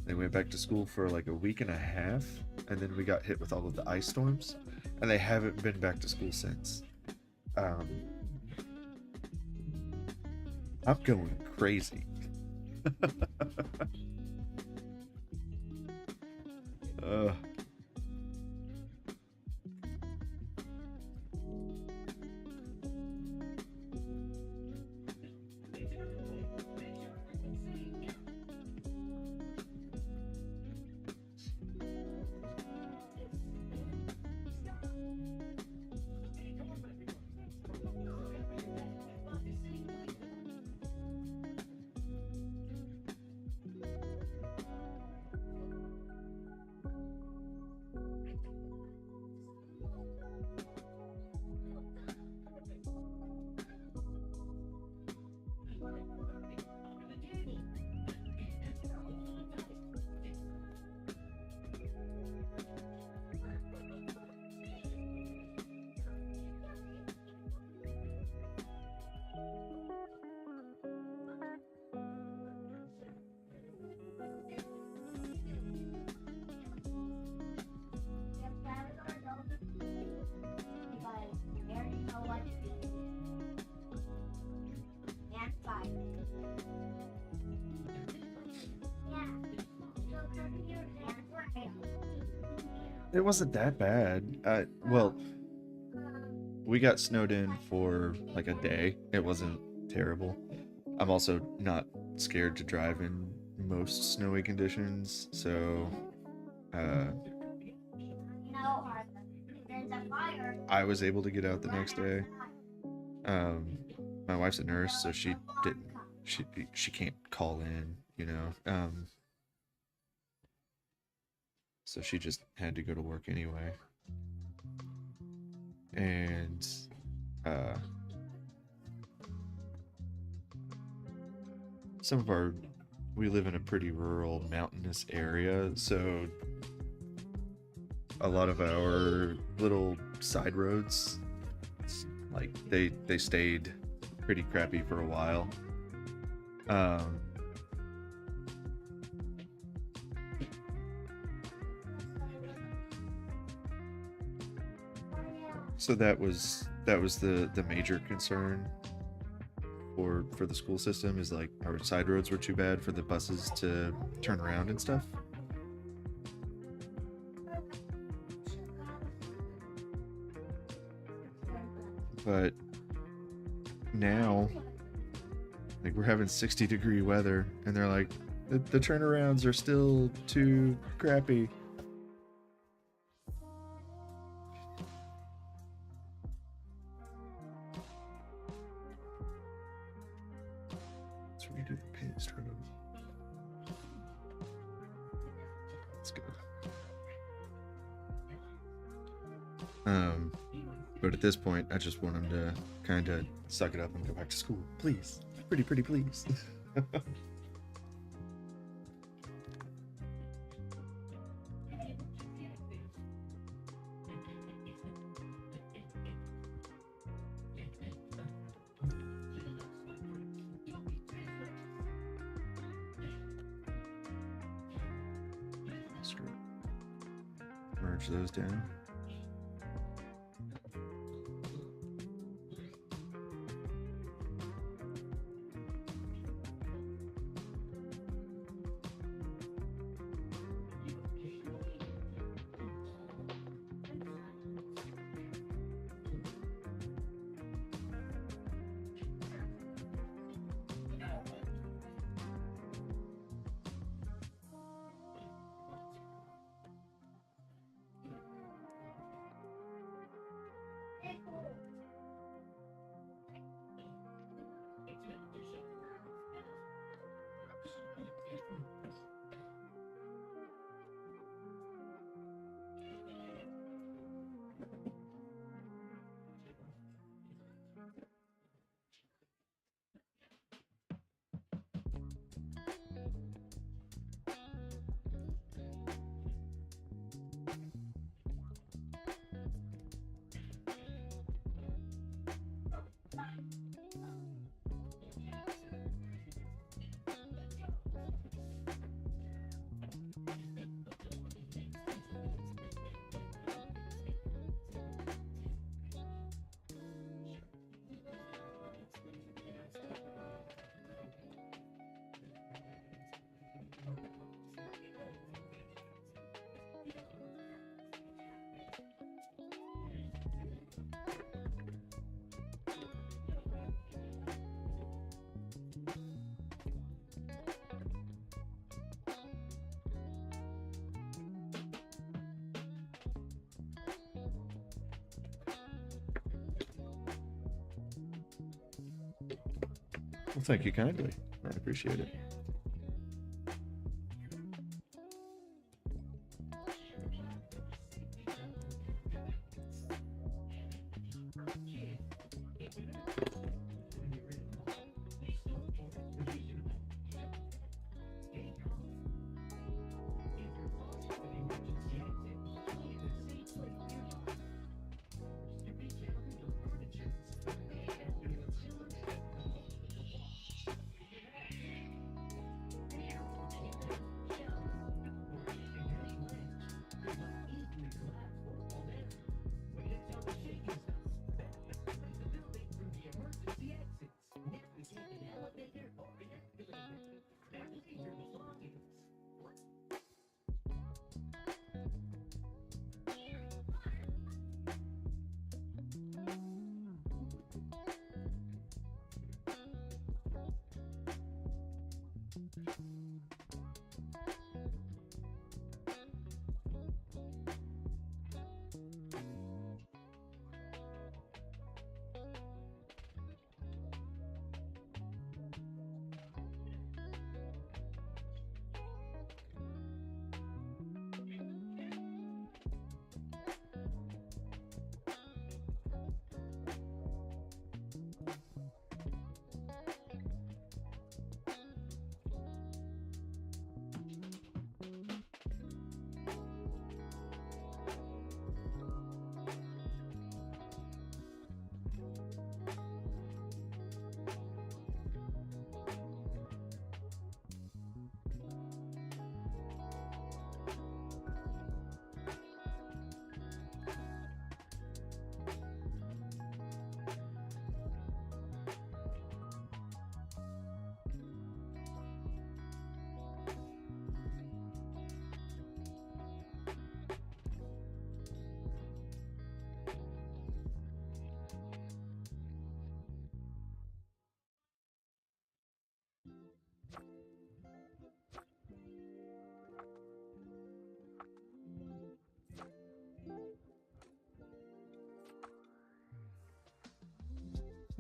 They went back to school for like a week and a half, and then we got hit with all of the ice storms, and they haven't been back to school since. I'm going crazy. It wasn't that bad. Well, we got snowed in for like a day. It wasn't terrible. I'm also not scared to drive in most snowy conditions, so I was able to get out the next day. My wife's a nurse, so she can't call in, you know. So she just had to go to work anyway. And we live in a pretty rural mountainous area, so a lot of our little side roads, like they stayed pretty crappy for a while. So that was the major concern. for the school system is like our side roads were too bad for the buses to turn around and stuff. But now, like, we're having 60-degree weather, and they're like, the turnarounds are still too crappy. Let's redo the paved road. That's good. But at this point, I just want him to kind of suck it up and go back to school. Please. Pretty, please. Screw it. Merge those down. Well, thank you kindly. I appreciate it.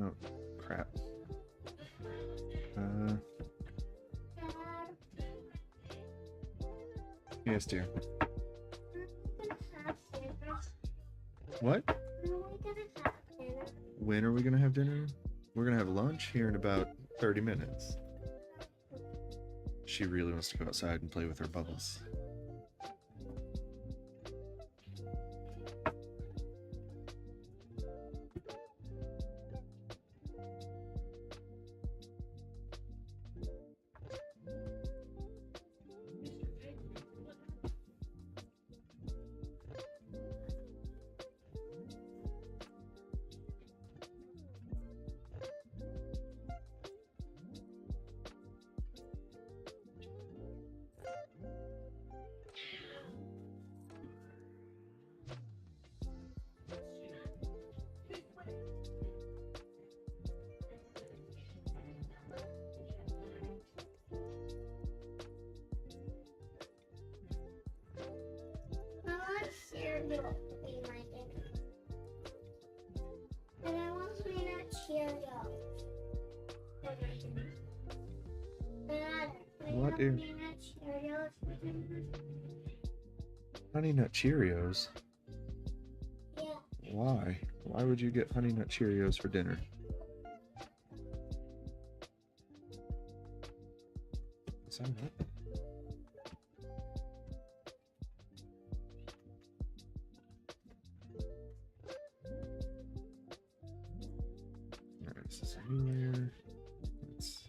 Oh, crap. Dad, Yes, dear. we're gonna have dinner. What? When are we gonna have dinner? When are we gonna have dinner? We're gonna have lunch here in about 30 minutes. She really wants to go outside and play with her bubbles. I want cereal to be my dinner. And I want peanut Cheerios for my dinner. Dad, can I What, have dear? peanut Cheerios for dinner? Honey Nut Cheerios? Yeah. Why? Why would you get Honey Nut Cheerios for dinner? Is that what? Alright, this is a new layer. Let's...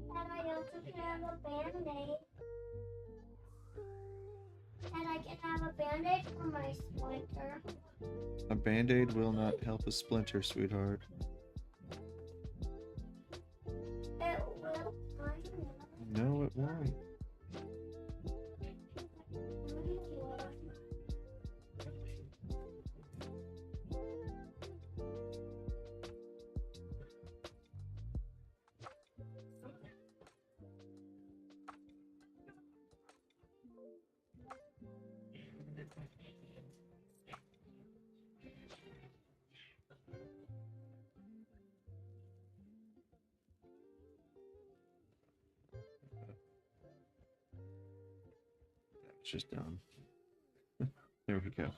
And I also can have a Band-Aid. And I can have a Band-Aid for my splinter. A Band-Aid will not help a splinter, sweetheart. It will. I know. No, it won't. It's just dumb. There we go.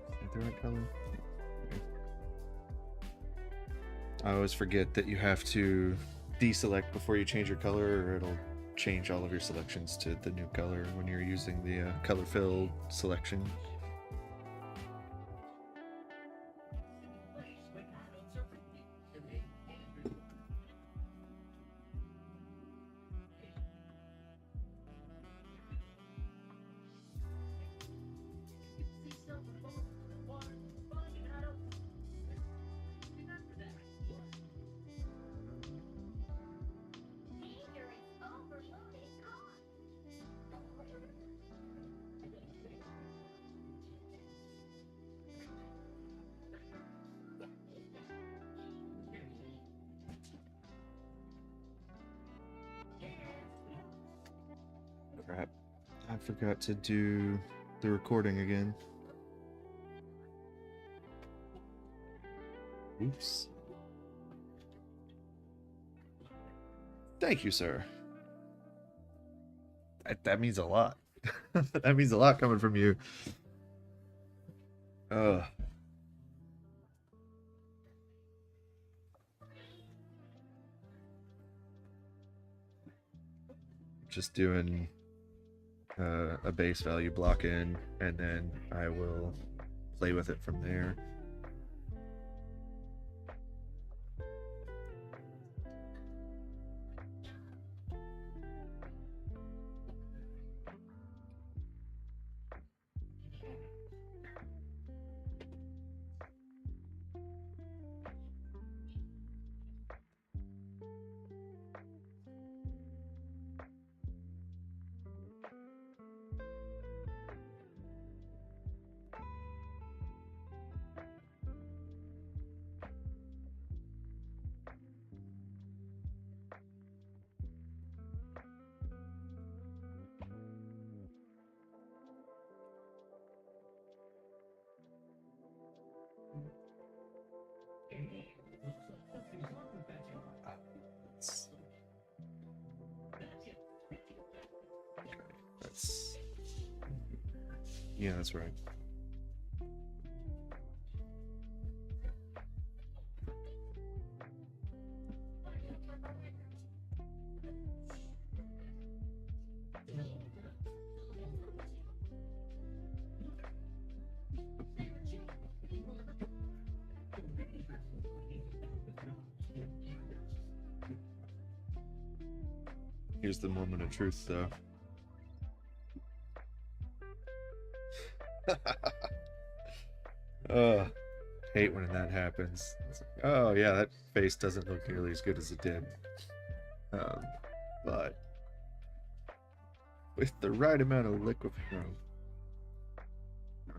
Is that the right color? Okay. I always forget that you have to deselect before you change your color, or it'll change all of your selections to the new color when you're using the color fill selection. Crap. I forgot to do the recording again. Oops. Thank you, sir. That means a lot. That means a lot coming from you. Just doing a base value block in, and then I will play with it from there. Yeah, that's right. Here's the moment of truth, though. Oh, hate when that happens. It's like, oh yeah, that face doesn't look nearly as good as it did. But with the right amount of liquid, I don't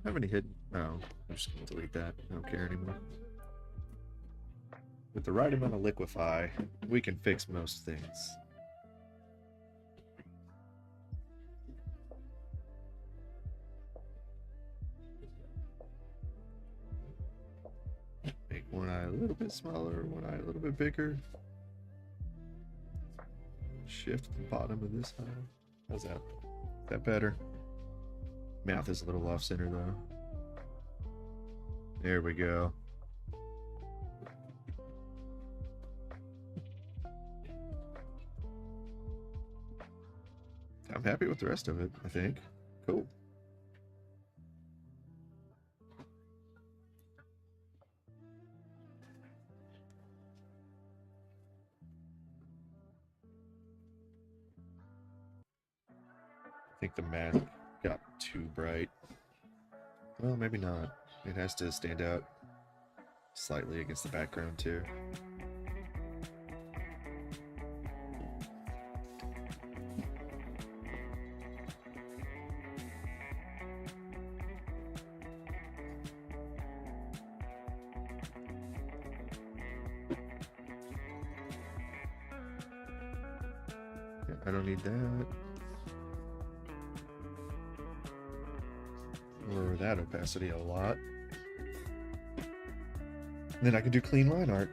have any hidden. Oh, I'm just gonna delete that. I don't care anymore. With the right amount of liquefy, we can fix most things. Make one eye a little bit smaller, one eye a little bit bigger. Shift the bottom of this eye. How's that? Is that better? Mouth is a little off center though. There we go. I'm happy with the rest of it, I think. Cool. I think the mask got too bright. Well, maybe not. It has to stand out slightly against the background too. Yeah, I don't need that. Lower that opacity a lot. And then I can do clean line art.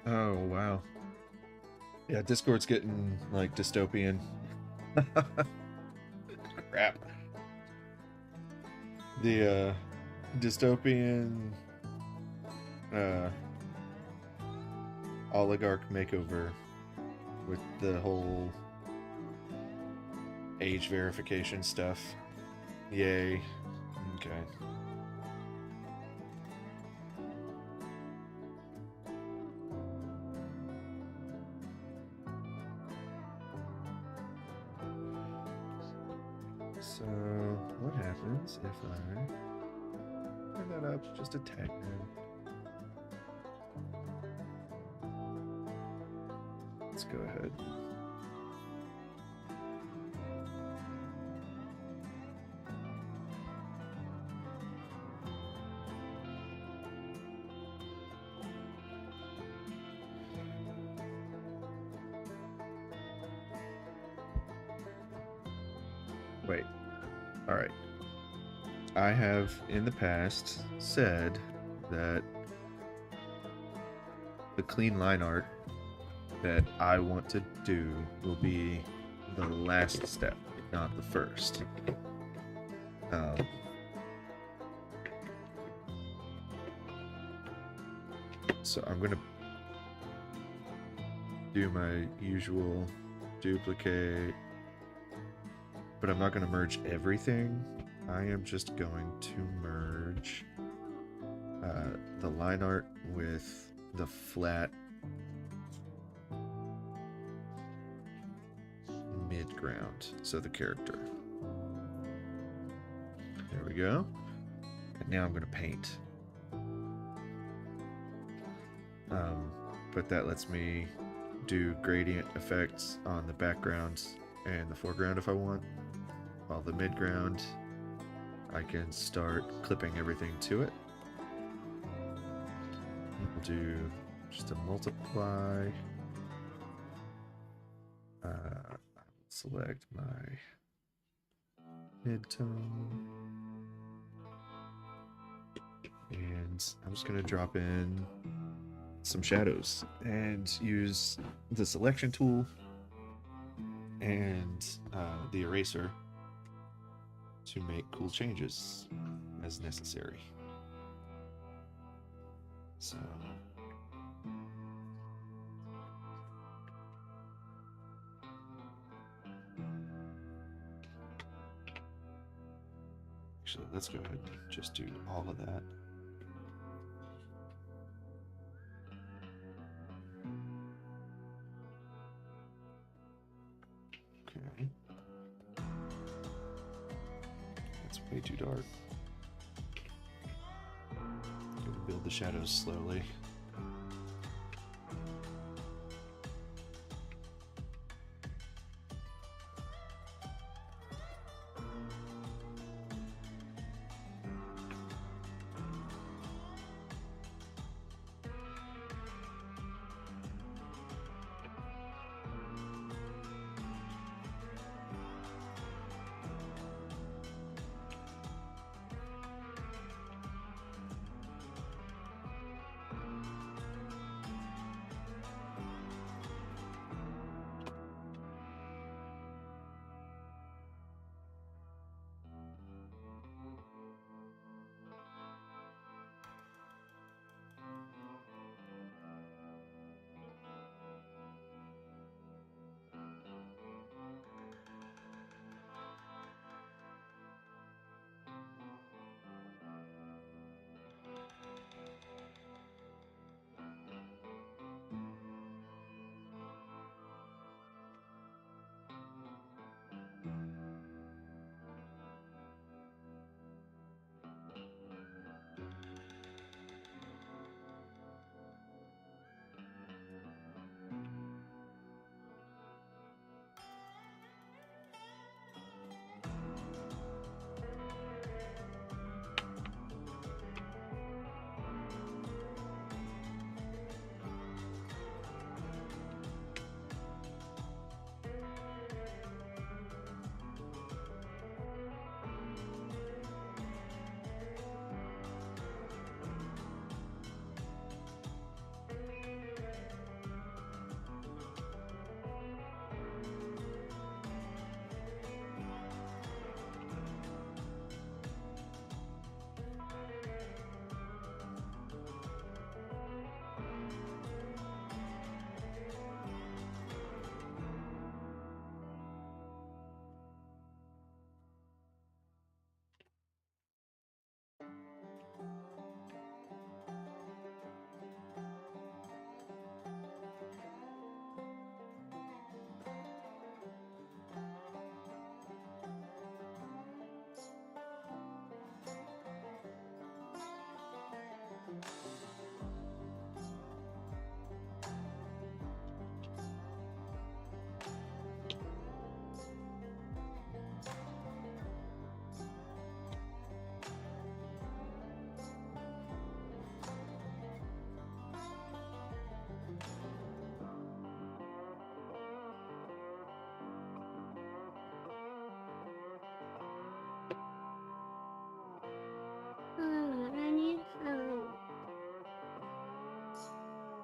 Oh, wow. Yeah, Discord's getting, like, dystopian. Crap. The, dystopian, oligarch makeover with the whole age verification stuff. Yay. Okay. So, what happens if I turn that up just a tad? Let's go ahead. Wait. Alright. I have in the past said that the clean line art that I want to do will be the last step, not the first. So I'm gonna do my usual duplicate, but I'm not gonna merge everything. I am just going to merge the line art with the flat mid-ground, so the character. There we go. And now I'm going to paint. But that lets me do gradient effects on the background and the foreground if I want. While the mid-ground, I can start clipping everything to it. We'll do just a multiply. Select my mid-tone. And I'm just going to drop in some shadows and use the selection tool and the eraser to make cool changes as necessary. So actually, let's go ahead and just do all of that. Okay. That's way too dark. Gonna build the shadows slowly.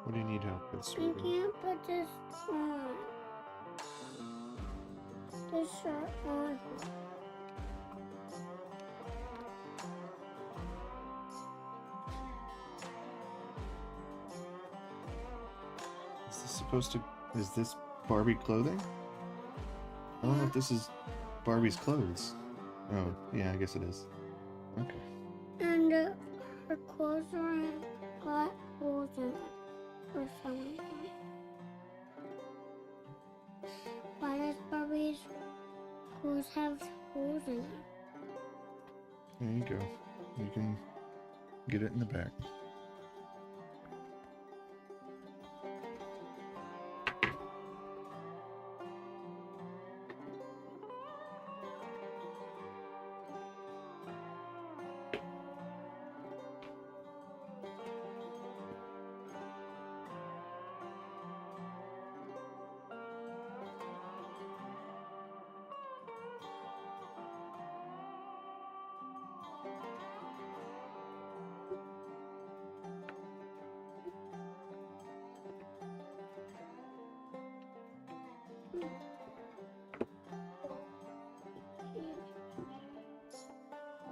What do you need help with, I sweetie? can't put this on. This shirt on. Is this supposed to... Is this Barbie clothing? I don't know if this is Barbie's clothes. Oh, yeah, I guess it is. Okay. And her clothes are got holes in it or something. Why does Barbie's clothes have holes in it? There you go. You can get it in the back.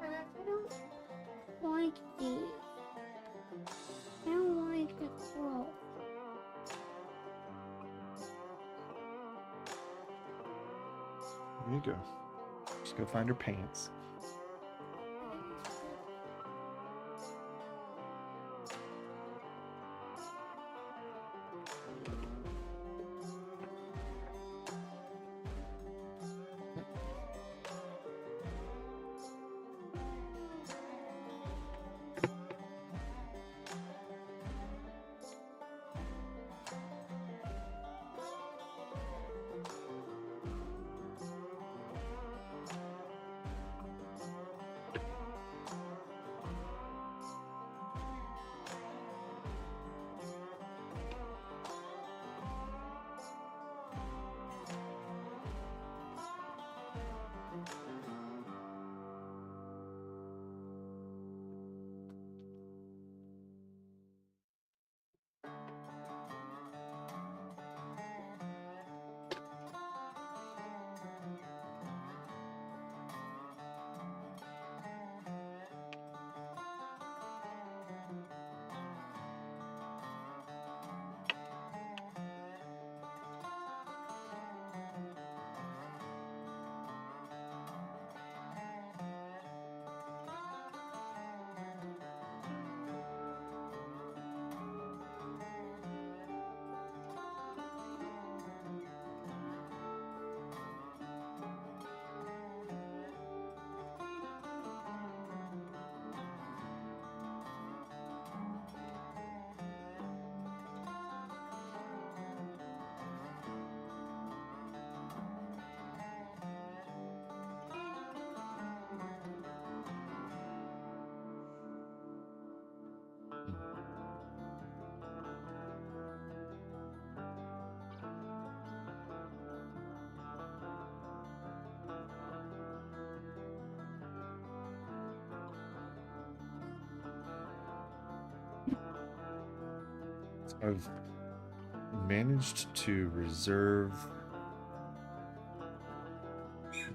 I don't like these. I don't like the clothes. There you go. Just go find her pants. I've managed to reserve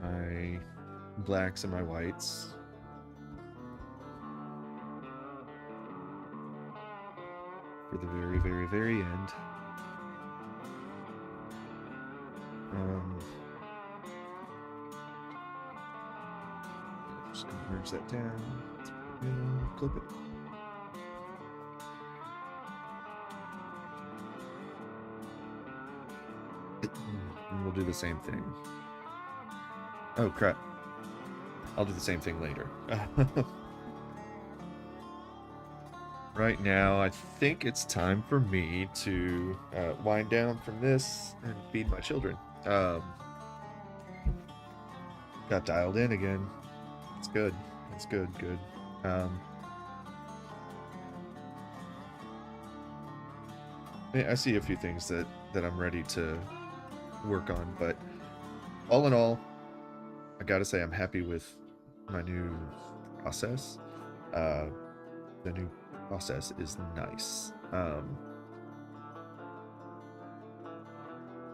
my blacks and my whites. For the very, very, very end. Just gonna merge that down. And clip it. And we'll do the same thing. Oh crap. I'll do the same thing later. Right now, I think it's time for me to wind down from this and feed my children. Got dialed in again. It's good. It's good, good. I see a few things that I'm ready to work on, but all in all, I gotta say I'm happy with my new process. The new process is nice.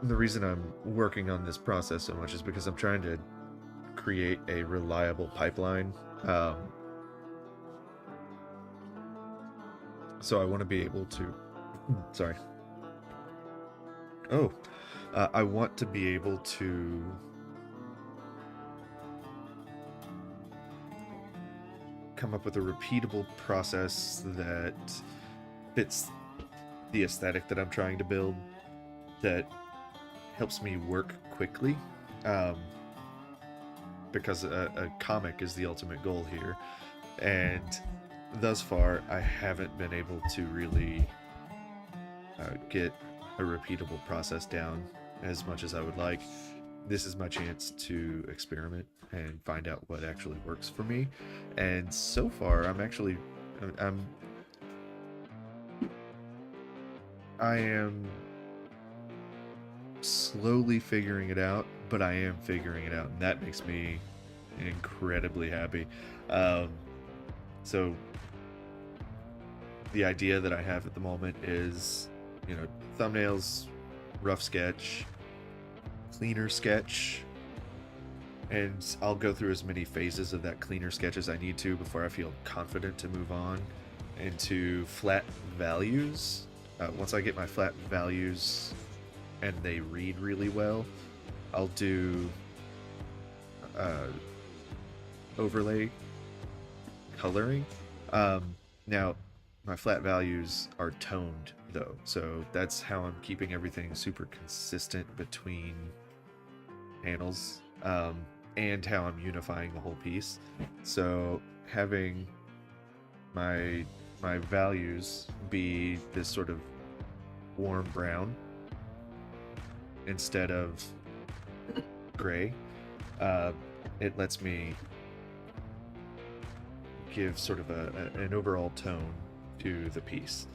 the reason I'm working on this process so much is because I'm trying to create a reliable pipeline. So I want to be able to, sorry. Oh, I want to be able to come up with a repeatable process that fits the aesthetic that I'm trying to build, that helps me work quickly, because a comic is the ultimate goal here, and thus far I haven't been able to really get a repeatable process down as much as I would like. This is my chance to experiment and find out what actually works for me, and so far I am slowly figuring it out, but I am figuring it out, and that makes me incredibly happy. So the idea that I have at the moment is, thumbnails, rough sketch, cleaner sketch, and I'll go through as many phases of that cleaner sketch as I need to before I feel confident to move on into flat values. Once I get my flat values and they read really well, I'll do overlay coloring. Now, my flat values are toned though, so that's how I'm keeping everything super consistent between panels, and how I'm unifying the whole piece. So having my values be this sort of warm brown instead of gray, it lets me give sort of an overall tone to the piece.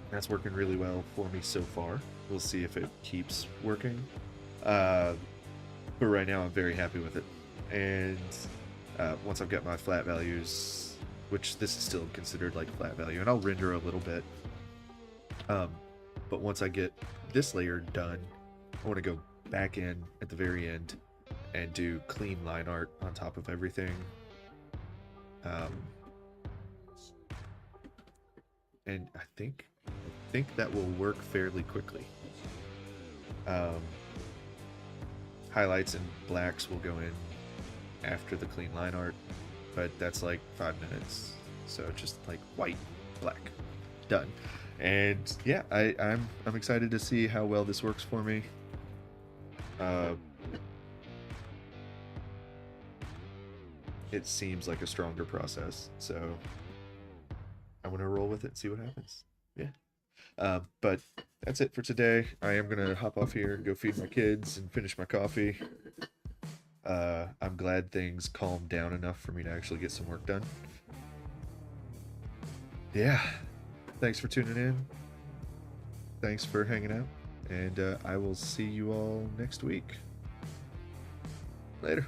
That's working really well for me so far. We'll see if it keeps working. But right now I'm very happy with it. And once I've got my flat values, which this is still considered like flat value, and I'll render a little bit. But once I get this layer done, I want to go back in at the very end and do clean line art on top of everything. And I think that will work fairly quickly. Highlights and blacks will go in after the clean line art, but that's like 5 minutes. So just like white, black, done. And yeah, I'm excited to see how well this works for me. It seems like a stronger process, so I'm gonna roll with it and see what happens. Yeah. But that's it for today. I am gonna hop off here and go feed my kids and finish my coffee. I'm glad things calmed down enough for me to actually get some work done. Yeah. Thanks for tuning in. Thanks for hanging out. And I will see you all next week. Later.